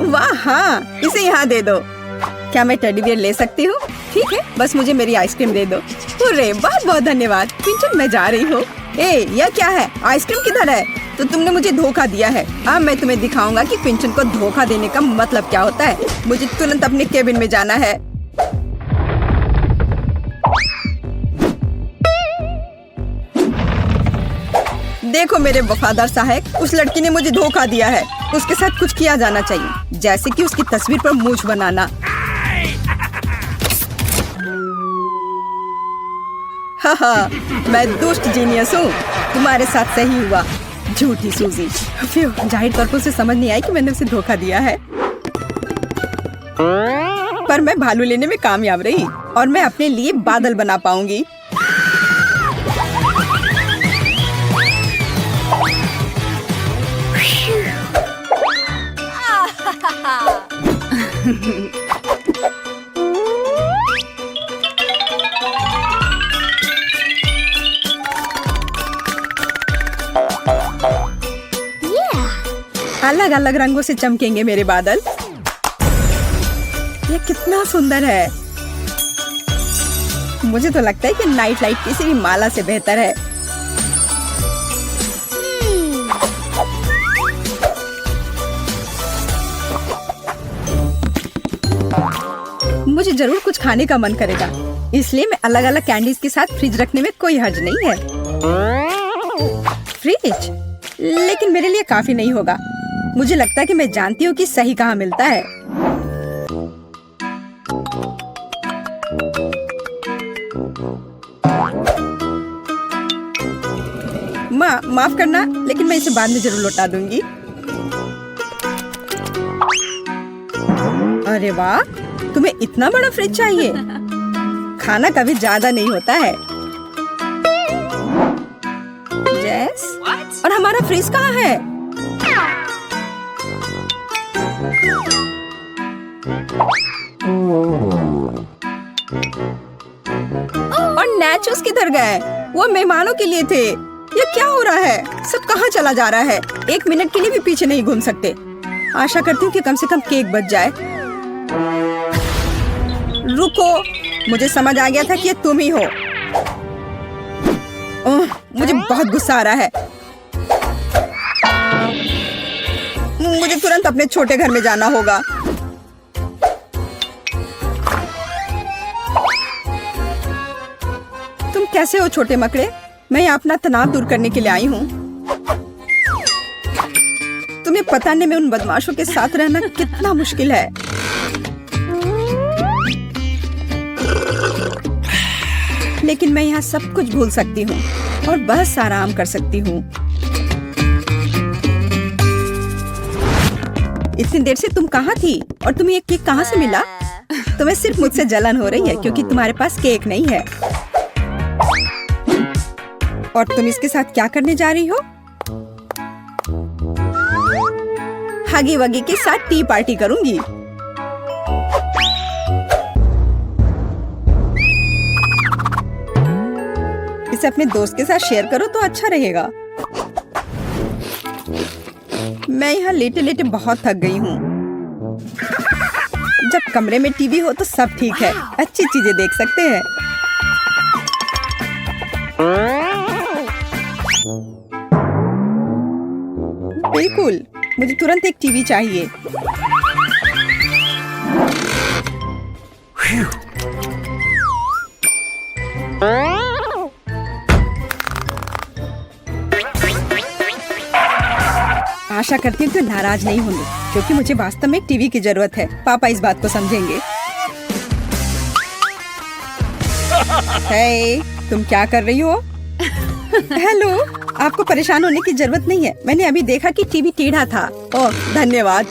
वाह हाँ, इसे यहाँ दे दो। क्या मैं टेडी बियर ले सकती हूँ? ठीक है, बस मुझे मेरी आइसक्रीम दे दो। अरे बहुत बहुत धन्यवाद। क्विंटन, मैं जा रही हूँ। ए, यह क्या है? आइसक्रीम किधर है? तो तुमने मुझे धोखा दिया है। अब मैं तुम्हें दिखाऊंगा कि क्विंटन को धोखा देने का मतलब क्या होता है। मुझे तुरंत अपने केबिन में जाना है। देखो मेरे वफादार सहायक, उस लड़की ने मुझे धोखा दिया है। उसके साथ कुछ किया जाना चाहिए, जैसे कि उसकी तस्वीर पर मूंछ बनाना। हाँ, मैं दुष्ट जीनियस हूँ। तुम्हारे साथ सही हुआ, झूठी सूजी। फिर जाहिर तौर पर उसे समझ नहीं आई कि मैंने उसे धोखा दिया है। पर मैं भालू लेने में कामयाब रही और मैं अपने लिए बादल बना पाऊंगी। अलग अलग रंगों से चमकेंगे मेरे बादल। ये कितना सुंदर है। मुझे तो लगता है कि नाइट लाइट किसी भी माला से बेहतर है। मुझे मुझे जरूर कुछ खाने का मन करेगा, इसलिए मैं अलग अलग कैंडीज के साथ फ्रिज रखने में कोई हर्ज नहीं है। फ्रिज? लेकिन मेरे लिए काफी नहीं होगा। मुझे लगता है कि मैं जानती हूँ कि सही कहाँ मिलता है। माफ करना, लेकिन मैं इसे बाद में जरूर लौटा दूंगी। अरे वाह, तुम्हें इतना बड़ा फ्रिज चाहिए? खाना कभी ज्यादा नहीं होता है। जैस, और हमारा फ्रिज कहाँ है? और नाचोस किधर गए? वो मेहमानों के लिए थे। ये क्या हो रहा है? सब कहाँ चला जा रहा है? एक मिनट के लिए भी पीछे नहीं घूम सकते। आशा करती हूँ कि कम से कम केक बच जाए। रुको, मुझे समझ आ गया था कि ये तुम ही हो। मुझे बहुत गुस्सा आ रहा है। मुझे तुरंत अपने छोटे घर में जाना होगा। तुम कैसे हो छोटे मकड़े? मैं यहाँ अपना तनाव दूर करने के लिए आई हूँ। तुम्हें पता नहीं मैं उन बदमाशों के साथ रहना कितना मुश्किल है। लेकिन मैं यहाँ सब कुछ भूल सकती हूँ और बस आराम कर सकती हूँ। इतनी देर से तुम कहाँ थी और तुम्हें ये केक कहाँ से मिला? तुम्हें सिर्फ मुझसे जलन हो रही है क्योंकि तुम्हारे पास केक नहीं है। और तुम इसके साथ क्या करने जा रही हो? हगी वगी के साथ टी पार्टी करूंगी। इसे अपने दोस्त के साथ शेयर करो तो अच्छा रहेगा। मैं यहाँ लेटे लेटे बहुत थक गई हूँ। जब कमरे में टीवी हो तो सब ठीक है, अच्छी चीजें देख सकते हैं। बिल्कुल, मुझे तुरंत एक टीवी चाहिए। आशा करती हूँ कि नाराज नहीं होंगे क्योंकि मुझे वास्तव में एक टीवी की जरूरत है। पापा इस बात को समझेंगे। हे, तुम क्या कर रही हो? हेलो, आपको परेशान होने की जरूरत नहीं है। मैंने अभी देखा कि टीवी टेढ़ा था। ओह, धन्यवाद।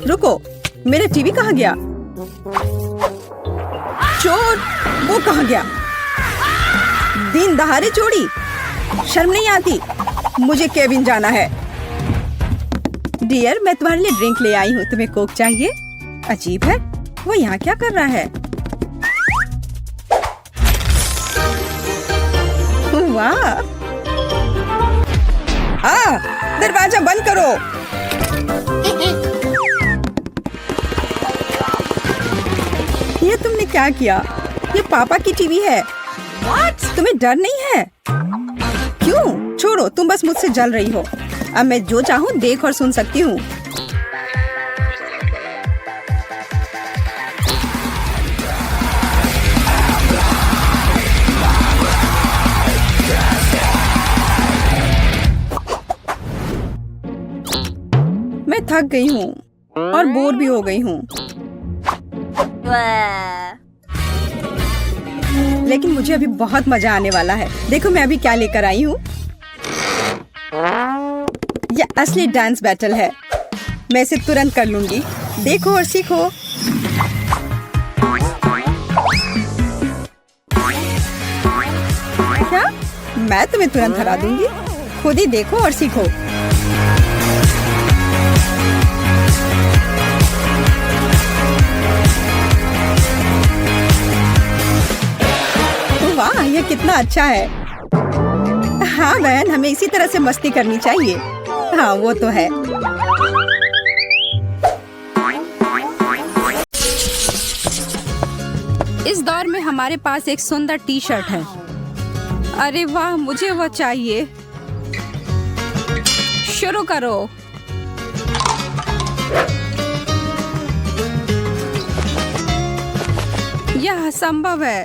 रुको, मेरा टीवी कहाँ गया? चोर, वो कहाँ गया? दिन दहाड़े चोरी, शर्म नहीं आती? मुझे केबिन जाना है। डियर, मैं तुम्हारे लिए ड्रिंक ले आई हूँ। तुम्हें कोक चाहिए? अजीब है, वो यहाँ क्या कर रहा है? वाह! दरवाजा बंद करो। ये तुमने क्या किया? ये पापा की टीवी है। तुम्हें डर नहीं है? क्यों? छोड़ो, तुम बस मुझसे जल रही हो। अब मैं जो चाहूँ देख और सुन सकती हूँ। मैं थक गई हूँ और बोर भी हो गई हूँ। लेकिन मुझे अभी बहुत मजा आने वाला है। देखो मैं अभी क्या लेकर आई हूँ। यह असली डांस बैटल है। मैं इसे तुरंत कर लूंगी। देखो और सीखो। क्या? मैं तुम्हें तुरंत हरा दूंगी। खुद ही देखो और सीखो। वाह, ये कितना अच्छा है। हाँ बहन, हमें इसी तरह से मस्ती करनी चाहिए। हाँ वो तो है। इस दौर में हमारे पास एक सुंदर टी शर्ट है। अरे वाह, मुझे वो चाहिए। शुरू करो। यह असंभव है।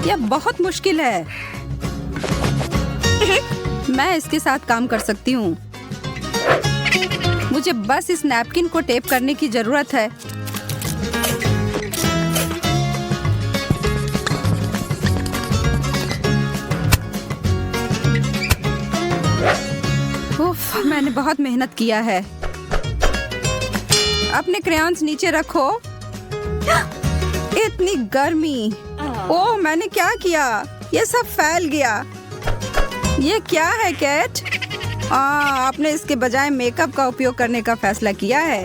यह बहुत मुश्किल है। मैं इसके साथ काम कर सकती हूँ। मुझे बस इस नैपकिन को टेप करने की जरूरत है। उफ, मैंने बहुत मेहनत किया है। अपने क्रेयॉन्स नीचे रखो। इतनी गर्मी। ओह, मैंने क्या किया? ये सब फैल गया। ये क्या है कैट? आपने इसके बजाय मेकअप का उपयोग करने का फैसला किया है।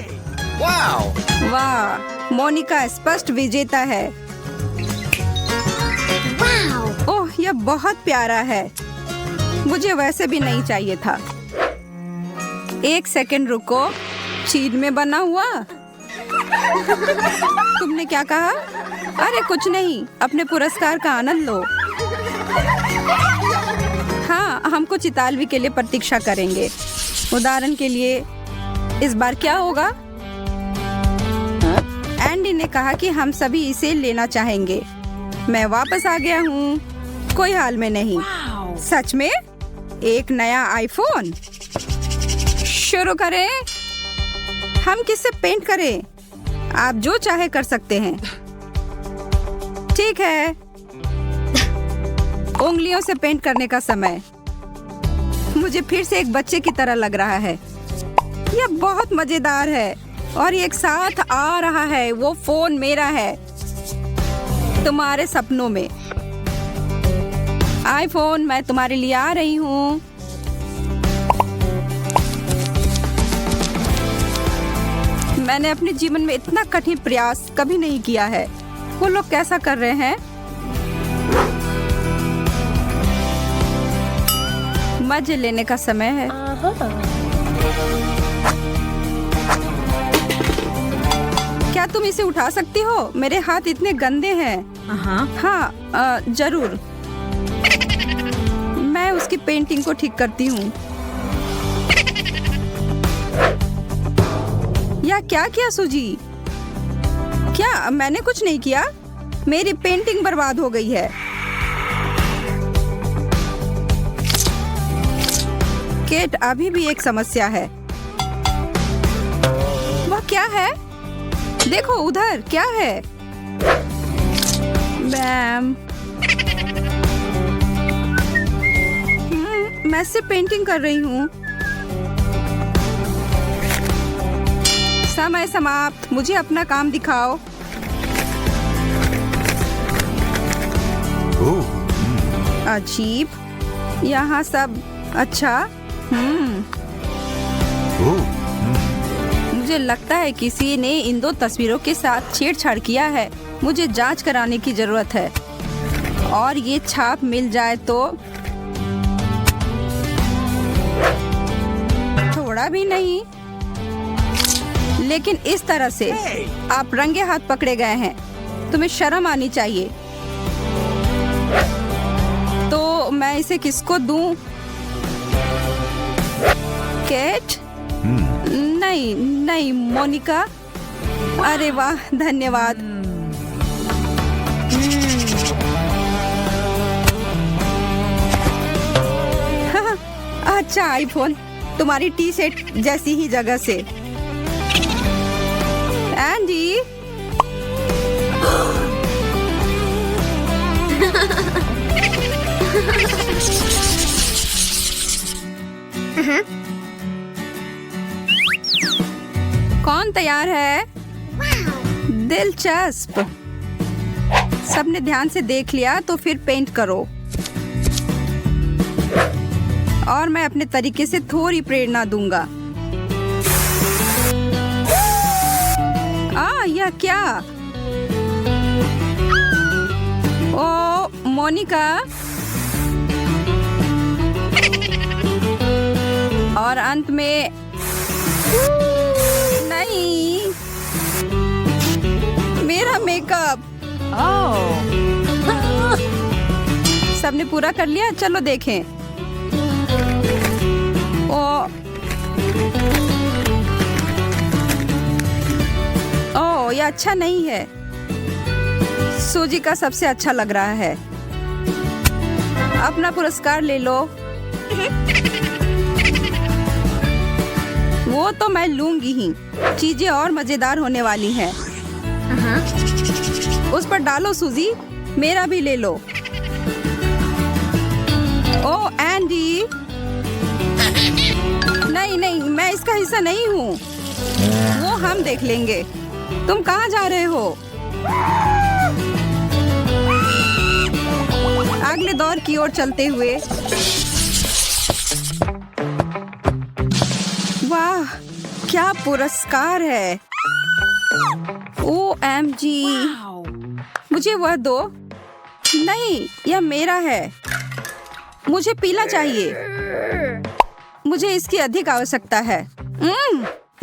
वाह, मोनिका स्पष्ट विजेता है। ओह, यह बहुत प्यारा है। मुझे वैसे भी नहीं चाहिए था। एक सेकंड रुको। चीन में बना हुआ? तुमने क्या कहा? अरे कुछ नहीं, अपने पुरस्कार का आनंद लो। हाँ, हम कुछ इतालवी के लिए प्रतीक्षा करेंगे। उदाहरण के लिए इस बार क्या होगा? एंडी ने कहा कि हम सभी इसे लेना चाहेंगे। मैं वापस आ गया हूँ। कोई हाल में नहीं। सच में? एक नया आईफोन? शुरू करें। हम किससे पेंट करें? आप जो चाहे कर सकते हैं। ठीक है, उंगलियों से पेंट करने का समय। मुझे फिर से एक बच्चे की तरह लग रहा है। यह बहुत मजेदार है और एक साथ आ रहा है। वो फोन मेरा है, तुम्हारे सपनों में। आईफोन, मैं तुम्हारे लिए आ रही हूँ। मैंने अपने जीवन में इतना कठिन प्रयास कभी नहीं किया है। वो लोग कैसा कर रहे हैं? मजे लेने का समय है। क्या तुम इसे उठा सकती हो? मेरे हाथ इतने गंदे हैं। हाँ, जरूर। मैं उसकी पेंटिंग को ठीक करती हूँ। या क्या किया सूजी? क्या मैंने कुछ नहीं किया? मेरी पेंटिंग बर्बाद हो गई है। केट, अभी भी एक समस्या है। वह क्या है? देखो उधर क्या है? मैम, मैं सिर्फ पेंटिंग कर रही हूँ। समय समाप्त। मुझे अपना काम दिखाओ। अजीब। यहाँ सब अच्छा। मुझे लगता है किसी ने इन दो तस्वीरों के साथ छेड़छाड़ किया है। मुझे जांच कराने की जरूरत है। और ये छाप मिल जाए तो। थोड़ा भी नहीं, लेकिन इस तरह से आप रंगे हाथ पकड़े गए हैं। तुम्हें शर्म आनी चाहिए। तो मैं इसे किसको दूं? केट? नहीं नहीं, मोनिका। अरे वाह, धन्यवाद। अच्छा आईफोन, तुम्हारी टी सेट जैसी ही जगह से। एंडी, कौन तैयार है? दिलचस्प। सबने ध्यान से देख लिया तो फिर पेंट करो। और मैं अपने तरीके से थोड़ी प्रेरणा दूंगा। यह क्या? ओ मोनिका। और अंत में नहीं, मेरा मेकअप। सबने पूरा कर लिया? चलो देखें। ओ ये अच्छा नहीं है। सूजी का सबसे अच्छा लग रहा है। अपना पुरस्कार ले लो। वो तो मैं लूंगी ही। चीजें और मजेदार होने वाली हैं। उस पर डालो सूजी। मेरा भी ले लो। ओ एंडी, नहीं नहीं, मैं इसका हिस्सा नहीं हूँ। वो हम देख लेंगे। तुम कहाँ जा रहे हो? अगले दौर की ओर चलते हुए। वाह, क्या पुरस्कार है। OMG, मुझे वह दो। नहीं, यह मेरा है। मुझे पीला चाहिए। मुझे इसकी अधिक आवश्यकता है।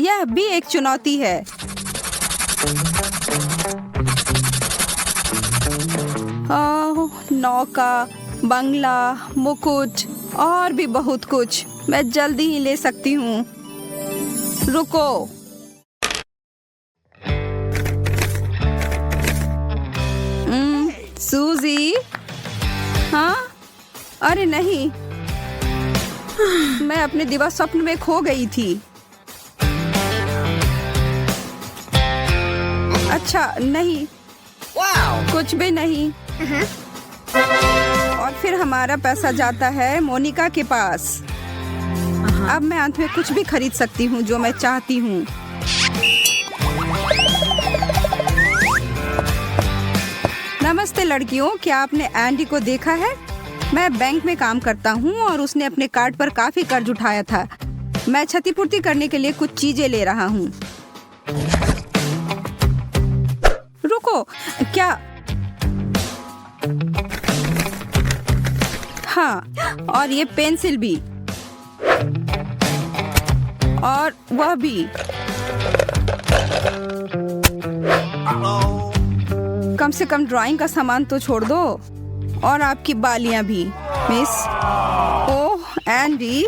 यह भी एक चुनौती है। नौका, बंगला, मुकुट और भी बहुत कुछ। मैं जल्दी ही ले सकती हूँ। रुको। सूजी, हाँ? अरे नहीं, मैं अपने दिवा स्वप्न में खो गई थी। अच्छा नहीं, कुछ भी नहीं। और फिर हमारा पैसा जाता है मोनिका के पास। अब मैं अंत में कुछ भी खरीद सकती हूँ जो मैं चाहती हूँ। नमस्ते लड़कियों, क्या आपने एंडी को देखा है? मैं बैंक में काम करता हूँ और उसने अपने कार्ड पर काफी कर्ज उठाया था। मैं क्षतिपूर्ति करने के लिए कुछ चीजें ले रहा हूँ। रुको, क्या? हाँ, और ये पेंसिल भी, और वह भी। कम से कम ड्राइंग का सामान तो छोड़ दो, और आपकी बालियां भी, मिस। ओह एंडी,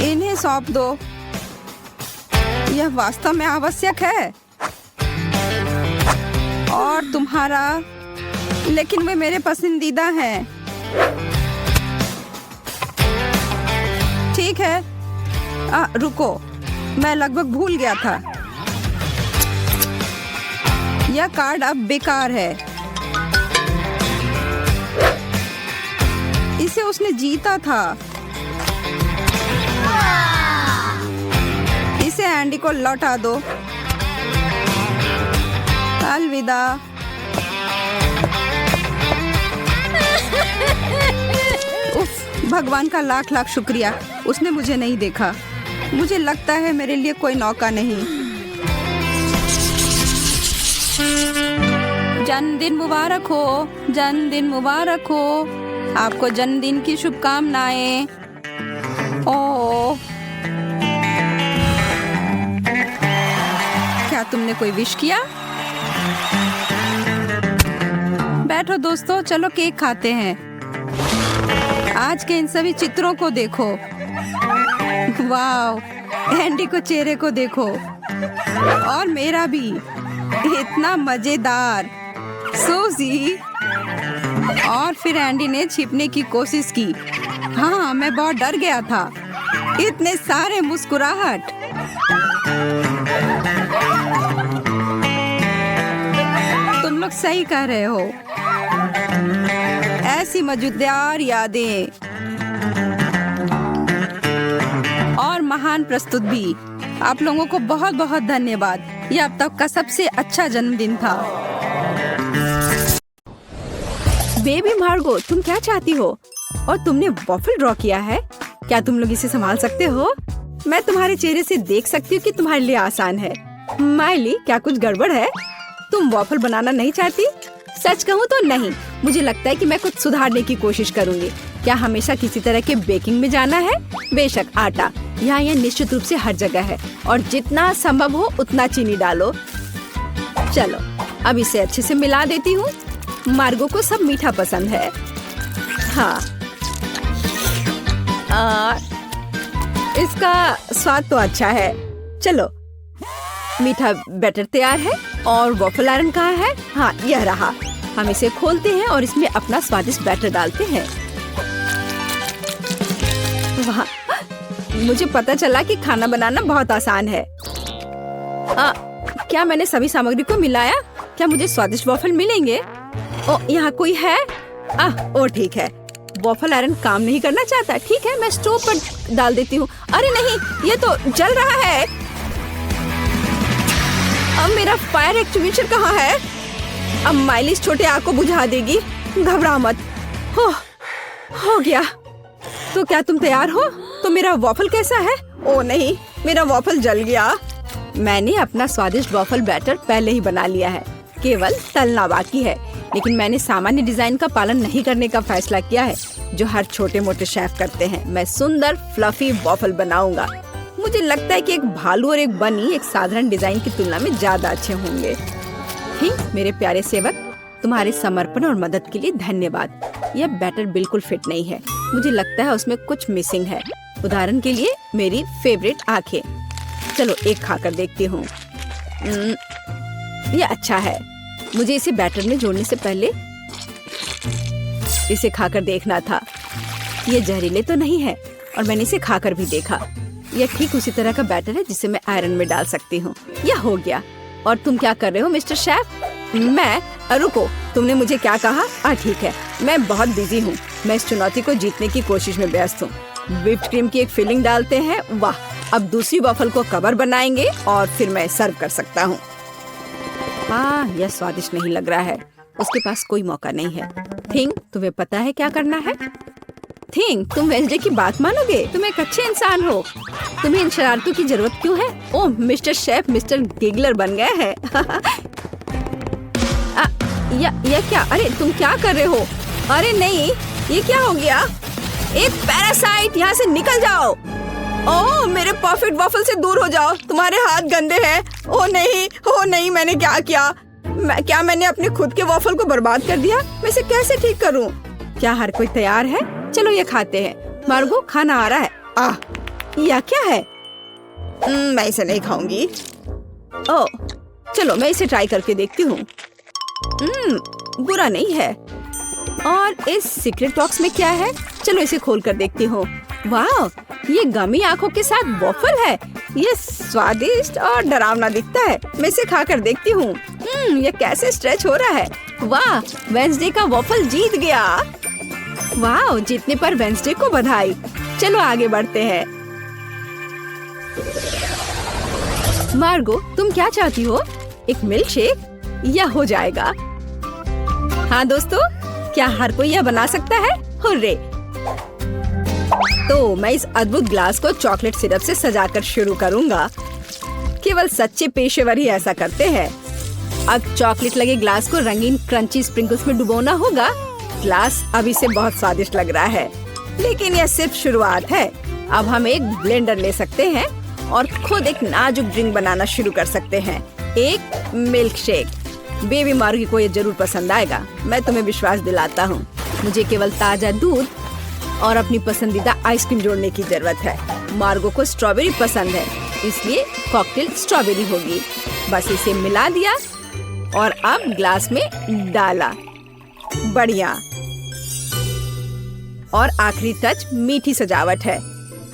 इन्हें सौंप दो। यह वास्तव में आवश्यक है। और तुम्हारा, लेकिन वे मेरे पसंदीदा हैं। ठीक है। रुको, मैं लगभग भूल गया था। यह कार्ड अब बेकार है। इसे उसने जीता था। इसे एंडी को लौटा दो। अलविदा। उफ, भगवान का लाख लाख शुक्रिया, उसने मुझे नहीं देखा। मुझे लगता है मेरे लिए कोई नौका नहीं। जन्मदिन मुबारक हो, जन्मदिन मुबारक हो। आपको जन्मदिन की शुभकामनाएं। ओह, क्या तुमने कोई विश किया? बैठो दोस्तों, चलो केक खाते हैं। आज के इन सभी चित्रों को देखो। वाव, एंडी को चेहरे को देखो, और मेरा भी। इतना मजेदार। सूजी। और फिर एंडी ने छिपने की कोशिश की। हाँ, मैं बहुत डर गया था। इतने सारे मुस्कुराहट। तुम लोग सही कह रहे हो। ऐसी मजेदार यादें और महान प्रस्तुत भी। आप लोगों को बहुत बहुत धन्यवाद। यह अब तक का सबसे अच्छा जन्मदिन था। बेबी मार्गो, तुम क्या चाहती हो? और तुमने वॉफल ड्रॉ किया है? क्या तुम लोग इसे संभाल सकते हो? मैं तुम्हारे चेहरे से देख सकती हूँ कि तुम्हारे लिए आसान है। माइली, क्या कुछ गड़बड़ है? तुम वॉफल बनाना नहीं चाहती? सच कहूँ तो नहीं। मुझे लगता है कि मैं कुछ सुधारने की कोशिश करूँगी। क्या हमेशा किसी तरह के बेकिंग में जाना है? बेशक, आटा यहाँ यह निश्चित रूप से हर जगह है, और जितना संभव हो उतना चीनी डालो। चलो, अब इसे अच्छे से मिला देती हूँ। मार्गो को सब मीठा पसंद है। हाँ, इसका स्वाद तो अच्छा है। चलो, मीठा बैटर तैयार है और वॉफल आयरन कहाँ है? हाँ, यह रहा। हम इसे खोलते हैं और इसमें अपना स्वादिष्ट बैटर डालते हैं। वाह, मुझे पता चला कि खाना बनाना बहुत आसान है। क्या मैंने सभी सामग्री को मिलाया? क्या मुझे स्वादिष्ट वॉफल मिलेंगे? ओ, यहाँ कोई है? ओ ठीक है, वॉफल आयरन काम नहीं करना चाहता। ठीक है, मैं स्टोव पर डाल देती हूँ। अरे नहीं, ये तो जल रहा है। अब मेरा फायर एक्सटिंग्विशर कहाँ है? अब माइलिस छोटे आग को बुझा देगी। घबरा मत। हो गया। तो क्या तुम तैयार हो? तो मेरा वॉफल कैसा है? ओ नहीं, मेरा वॉफल जल गया। मैंने अपना स्वादिष्ट वॉफल बैटर पहले ही बना लिया है, केवल तलना बाकी है। लेकिन मैंने सामान्य डिजाइन का पालन नहीं करने का फैसला किया है, जो हर छोटे मोटे शेफ करते हैं। मैं सुंदर फ्लफी वॉफल बनाऊंगा। मुझे लगता है कि एक भालू और एक बनी एक साधारण डिजाइन की तुलना में ज्यादा अच्छे होंगे। ठीक, मेरे प्यारे सेवक, तुम्हारे समर्पण और मदद के लिए धन्यवाद। यह बैटर बिल्कुल फिट नहीं है। मुझे लगता है उसमें कुछ मिसिंग है। उदाहरण के लिए मेरी फेवरेट आंखें। चलो एक खाकर देखती हूँ। यह अच्छा है। मुझे इसे बैटर में जोड़ने से पहले इसे खाकर देखना था। ये जहरीले तो नहीं है और मैंने इसे खाकर भी देखा। यह ठीक उसी तरह का बैटर है जिसे मैं आयरन में डाल सकती हूँ। यह हो गया। और तुम क्या कर रहे हो मिस्टर शेफ? मैं रुको, तुमने मुझे क्या कहा? ठीक है, मैं बहुत बिजी हूँ। मैं इस चुनौती को जीतने की कोशिश में व्यस्त हूँ। व्हिप्ड क्रीम की एक फिलिंग डालते हैं। वाह, अब दूसरी वॉफल को कवर बनाएंगे और फिर मैं सर्व कर सकता हूँ। यह स्वादिष्ट नहीं लग रहा है। उसके पास कोई मौका नहीं है। थिंग, तुम्हें पता है क्या करना है? थिंग, तुम वेंसडे की बात मानोगे? तुम एक अच्छे इंसान हो। तुम्हें इन शरारतों की जरूरत क्यों है? ओह, मिस्टर शेफ मिस्टर गिगलर बन गए हैं। या क्या? अरे तुम क्या कर रहे हो? अरे नहीं, ये क्या हो गया? एक पैरासाइट, यहाँ से निकल जाओ। ओह, मेरे परफेक्ट वॉफल से दूर हो जाओ। तुम्हारे हाथ गंदे हैं। ओह नहीं, मैंने क्या किया? क्या मैंने अपने खुद के वॉफल को बर्बाद कर दिया? मैं इसे कैसे ठीक करूं? क्या हर कोई तैयार है? चलो ये खाते हैं। मार्गो, खाना आ रहा है। यह क्या है? मैं इसे नहीं खाऊंगी। ओह, चलो मैं इसे ट्राई करके देखती हूँ। बुरा नहीं है। और इस सीक्रेट बॉक्स में क्या है? चलो इसे खोल कर देखती हूँ। वाह, ये गमी आंखों के साथ वॉफल है। ये स्वादिष्ट और डरावना दिखता है। मैं इसे खा कर देखती हूँ। ये कैसे स्ट्रेच हो रहा है। वाह, वेंसडे का वॉफल जीत गया। वाह, जीतने पर वेंसडे को बधाई। चलो आगे बढ़ते हैं। मार्गो, तुम क्या चाहती हो? एक मिल्क शेक? यह हो जाएगा। हाँ दोस्तों, क्या हर कोई यह बना सकता है? हुर्रे! तो मैं इस अद्भुत ग्लास को चॉकलेट सिरप से सजाकर शुरू करूंगा। केवल सच्चे पेशेवर ही ऐसा करते हैं। अब चॉकलेट लगे ग्लास को रंगीन क्रंची स्प्रिंकल्स में डुबोना होगा। ग्लास अभी से बहुत स्वादिष्ट लग रहा है, लेकिन यह सिर्फ शुरुआत है। अब हम एक ब्लेंडर ले सकते हैं और खुद एक नाजुक ड्रिंक बनाना शुरू कर सकते हैं। एक मिल्क शेक। बेबी मार्गी को ये जरूर पसंद आएगा, मैं तुम्हें विश्वास दिलाता हूँ। मुझे केवल ताजा दूध और अपनी पसंदीदा आइसक्रीम जोड़ने की जरूरत है। मार्गो को स्ट्रॉबेरी पसंद है, इसलिए कॉकटेल स्ट्रॉबेरी होगी। बस इसे मिला दिया और अब ग्लास में डाला। बढ़िया। और आखिरी टच मीठी सजावट है।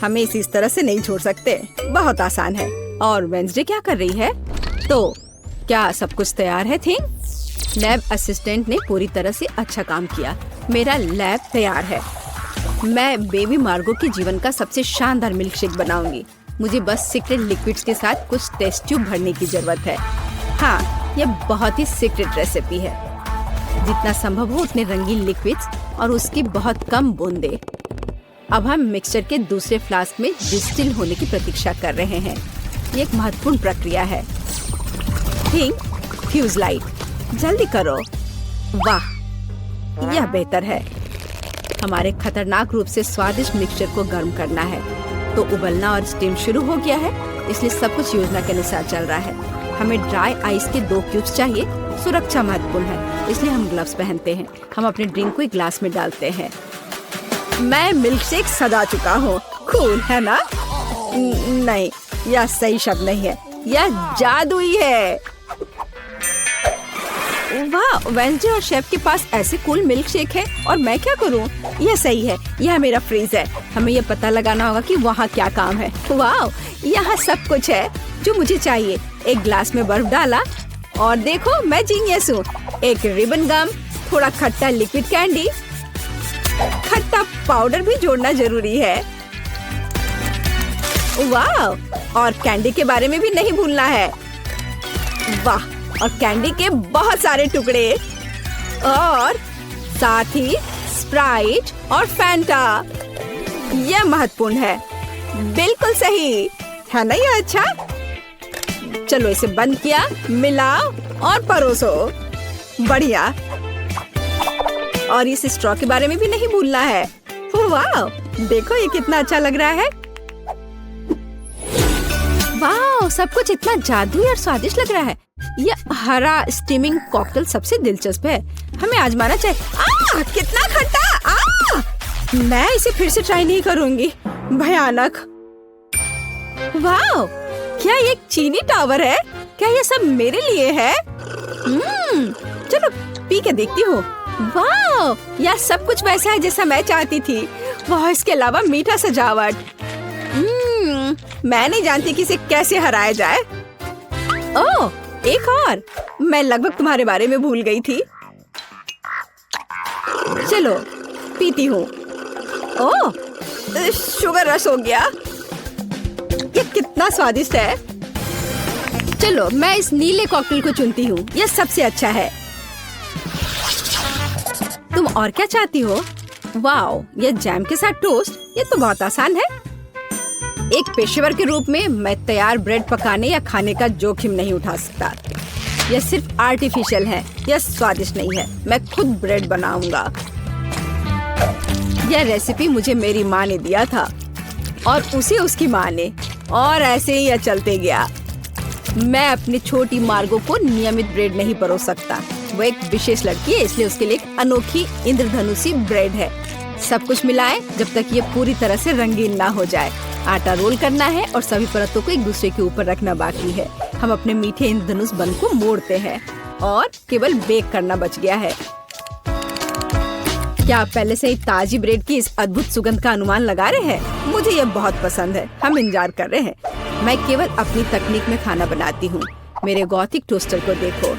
हमें इसे इस तरह से नहीं छोड़ सकते। बहुत आसान है। और वेंसडे क्या कर रही है? तो क्या सब कुछ तैयार है? थिंग, लैब असिस्टेंट ने पूरी तरह से अच्छा काम किया। मेरा लैब तैयार है। मैं बेबी मार्गो के जीवन का सबसे शानदार मिल्क शेक बनाऊंगी। मुझे बस सीक्रेट लिक्विड्स के साथ कुछ टेस्ट ट्यूब भरने की जरूरत है। हाँ, यह बहुत ही सीक्रेट रेसिपी है। जितना संभव हो उतने रंगीन लिक्विड्स और उसकी बहुत कम बूंदे। अब हम मिक्सचर के दूसरे फ्लास्क में डिस्टिल होने की प्रतीक्षा कर रहे हैं। ये एक महत्वपूर्ण प्रक्रिया है। थिंक, फ्यूज लाइट, जल्दी करो। वाह, यह बेहतर है। हमारे खतरनाक रूप से स्वादिष्ट मिक्सचर को गर्म करना है। तो उबलना और स्टीम शुरू हो गया है, इसलिए सब कुछ योजना के अनुसार चल रहा है। हमें ड्राई आइस के 2 क्यूब्स चाहिए। सुरक्षा महत्वपूर्ण है, इसलिए हम ग्लव्स पहनते हैं। हम अपने ड्रिंक को एक ग्लास में डालते हैं। मैं मिल्क शेक सजा चुका हूँ। कूल है ना? नहीं, यह सही शब्द नहीं है। यह जादुई है। वाह, वेंसडे और शेफ के पास ऐसे कूल मिल्क शेक है और मैं क्या करूं? यह सही है, यह मेरा फ्रीज है। हमें यह पता लगाना होगा कि वहाँ क्या काम है। वाह, यहाँ सब कुछ है जो मुझे चाहिए। एक ग्लास में बर्फ डाला और देखो मैं जीनियस हूँ। एक रिबन गम, थोड़ा खट्टा लिक्विड कैंडी, खट्टा पाउडर भी जोड़ना जरूरी है। वाह, और कैंडी के बारे में भी नहीं भूलना है। वाह, और कैंडी के बहुत सारे टुकड़े और साथ ही स्प्राइट और फैंटा। यह महत्वपूर्ण है। बिल्कुल सही है ना? यह अच्छा। चलो इसे बंद किया, मिलाओ और परोसो। बढ़िया। और इस स्ट्रॉ के बारे में भी नहीं भूलना है। वाह, देखो ये कितना अच्छा लग रहा है। वाह, सब कुछ इतना जादुई और स्वादिष्ट लग रहा है। यह हरा स्टीमिंग कॉकटेल सबसे दिलचस्प है। हमें आजमाना चाहिए। कितना खट्टा! मैं इसे फिर से ट्राई नहीं करूंगी। भयानक। वाह, क्या ये एक चीनी टावर है? क्या ये सब मेरे लिए है? चलो पी के देखती हूँ। वाह, यह सब कुछ वैसा है जैसा मैं चाहती थी। वाह, इसके अलावा मीठा सजावट। मैं नहीं जानती कि इसे कैसे हराया जाए। ओह, एक और। मैं लगभग तुम्हारे बारे में भूल गई थी। चलो पीती हूँ। ओह, शुगर रश हो गया। ये कितना स्वादिष्ट है। चलो मैं इस नीले कॉकटेल को चुनती हूँ। यह सबसे अच्छा है। तुम और क्या चाहती हो? वाओ, यह जैम के साथ टोस्ट। ये तो बहुत आसान है। एक पेशेवर के रूप में मैं तैयार ब्रेड पकाने या खाने का जोखिम नहीं उठा सकता। यह सिर्फ आर्टिफिशियल है। यह स्वादिष्ट नहीं है। मैं खुद ब्रेड बनाऊंगा। यह रेसिपी मुझे मेरी माँ ने दिया था और उसे उसकी माँ ने, और ऐसे ही यह चलते गया। मैं अपनी छोटी मार्गो को नियमित ब्रेड नहीं परोस सकता। वो एक विशेष लड़की है, इसलिए उसके लिए एक अनोखी इंद्रधनुषी ब्रेड है। सब कुछ मिलाएं जब तक ये पूरी तरह से रंगीन ना हो जाए। आटा रोल करना है और सभी परतों को एक दूसरे के ऊपर रखना बाकी है। हम अपने मीठे इंद्रधनुष बन को मोड़ते हैं और केवल बेक करना बच गया है। क्या आप पहले से ही ताजी ब्रेड की इस अद्भुत सुगंध का अनुमान लगा रहे हैं? मुझे यह बहुत पसंद है। हम इंतजार कर रहे हैं। मैं केवल अपनी तकनीक में खाना बनाती हूँ। मेरे गॉथिक टोस्टर को देखो।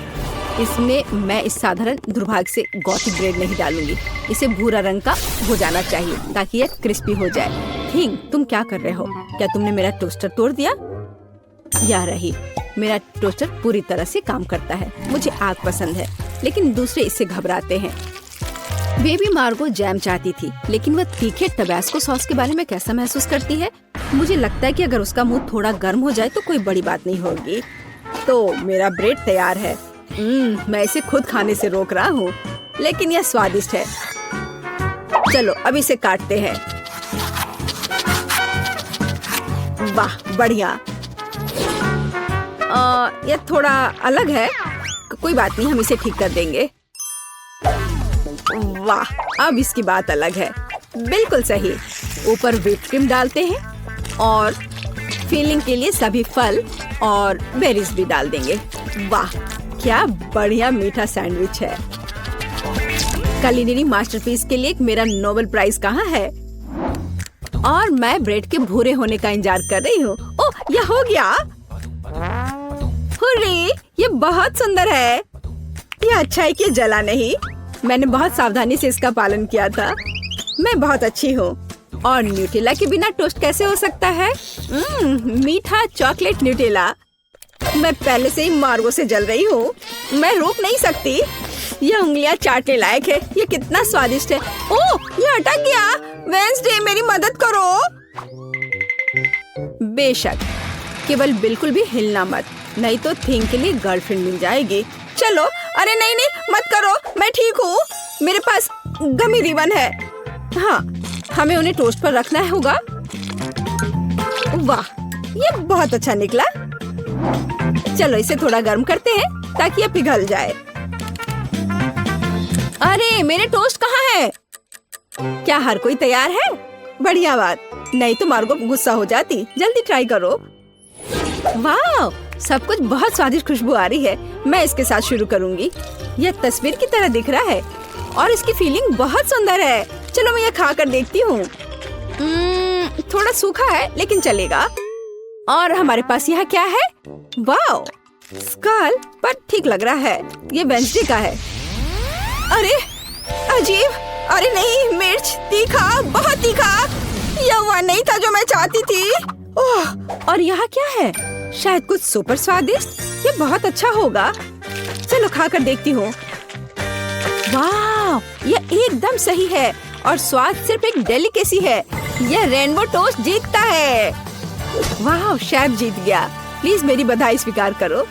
इसमें मैं इस साधारण दुर्भाग्य से गॉथिक ब्रेड नहीं डालूंगी। इसे भूरा रंग का हो जाना चाहिए ताकि यह क्रिस्पी हो जाए। थिंग, तुम क्या कर रहे हो? क्या तुमने मेरा टोस्टर तोड़ दिया? या रही, मेरा टोस्टर पूरी तरह से काम करता है। मुझे आग पसंद है, लेकिन दूसरे इससे घबराते हैं। बेबी मार्गो जैम चाहती थी, लेकिन वह तीखे टबैस्को सॉस के बारे में कैसा महसूस करती है? मुझे लगता है कि अगर उसका मुंह थोड़ा गर्म हो जाए तो कोई बड़ी बात नहीं होगी। तो मेरा ब्रेड तैयार है। मैं इसे खुद खाने से रोक रहा हूँ, लेकिन यह स्वादिष्ट है। चलो अब इसे काटते हैं। वाह, बढ़िया। यह थोड़ा अलग है। कोई बात नहीं, हम इसे ठीक कर देंगे। वाह, अब इसकी बात अलग है। बिल्कुल सही। ऊपर व्हिप क्रीम डालते हैं और फिलिंग के लिए सभी फल और बेरीज भी डाल देंगे। वाह, क्या बढ़िया मीठा सैंडविच है। कुलिनरी मास्टरपीस के लिए मेरा नोबेल प्राइज कहाँ है? और मैं ब्रेड के भूरे होने का इंतजार कर रही हूँ। ओह, यह हो गया। हुर्रे, ये बहुत सुंदर है। यह अच्छा है कि जला नहीं। मैंने बहुत सावधानी से इसका पालन किया था। मैं बहुत अच्छी हूँ। और न्यूटेला के बिना टोस्ट कैसे हो सकता है? मीठा चॉकलेट न्यूटेला। मैं पहले से ही मार्गो से जल रही हूँ। मैं रोक नहीं सकती। यह उंगलियां चाटने लायक है। यह कितना स्वादिष्ट है। ओह, यह अटक गया। वेंसडे, मेरी मदद करो। बेशक, केवल बिल्कुल भी हिलना मत, नहीं तो थिंग के लिए गर्लफ्रेंड मिल जाएगी। चलो, अरे नहीं नहीं, मत करो। मैं ठीक हूँ। मेरे पास गमी रिबन है। हाँ, हमें उन्हें टोस्ट पर रखना होगा। वाह, ये बहुत अच्छा निकला। चलो इसे थोड़ा गर्म करते हैं ताकि यह पिघल जाए। अरे, मेरे टोस्ट कहाँ है? क्या हर कोई तैयार है? बढ़िया बात। नहीं तो मार्गो गुस्सा हो जाती। जल्दी ट्राई करो। वाह, सब कुछ बहुत स्वादिष्ट खुशबू आ रही है। मैं इसके साथ शुरू करूंगी। यह तस्वीर की तरह दिख रहा है और इसकी फीलिंग बहुत सुंदर है। चलो मैं यह खा कर देखती हूँ। थोड़ा सूखा है लेकिन चलेगा। और हमारे पास यहाँ क्या है? वाओ, स्कल, पर ठीक लग रहा है। ये वेंसडे का है। अरे अजीब, अरे नहीं, मिर्च, तीखा, बहुत तीखा। यह वह नहीं था जो मैं चाहती थी। ओह, और यहाँ क्या है? शायद कुछ सुपर स्वादिष्ट। ये बहुत अच्छा होगा। चलो खा कर देखती हूँ। वाह, यह एकदम सही है और स्वाद सिर्फ एक डेलिकेसी है। यह रेनबो टोस्ट जीतता है। वाह, शेफ जीत गया। प्लीज मेरी बधाई स्वीकार करो।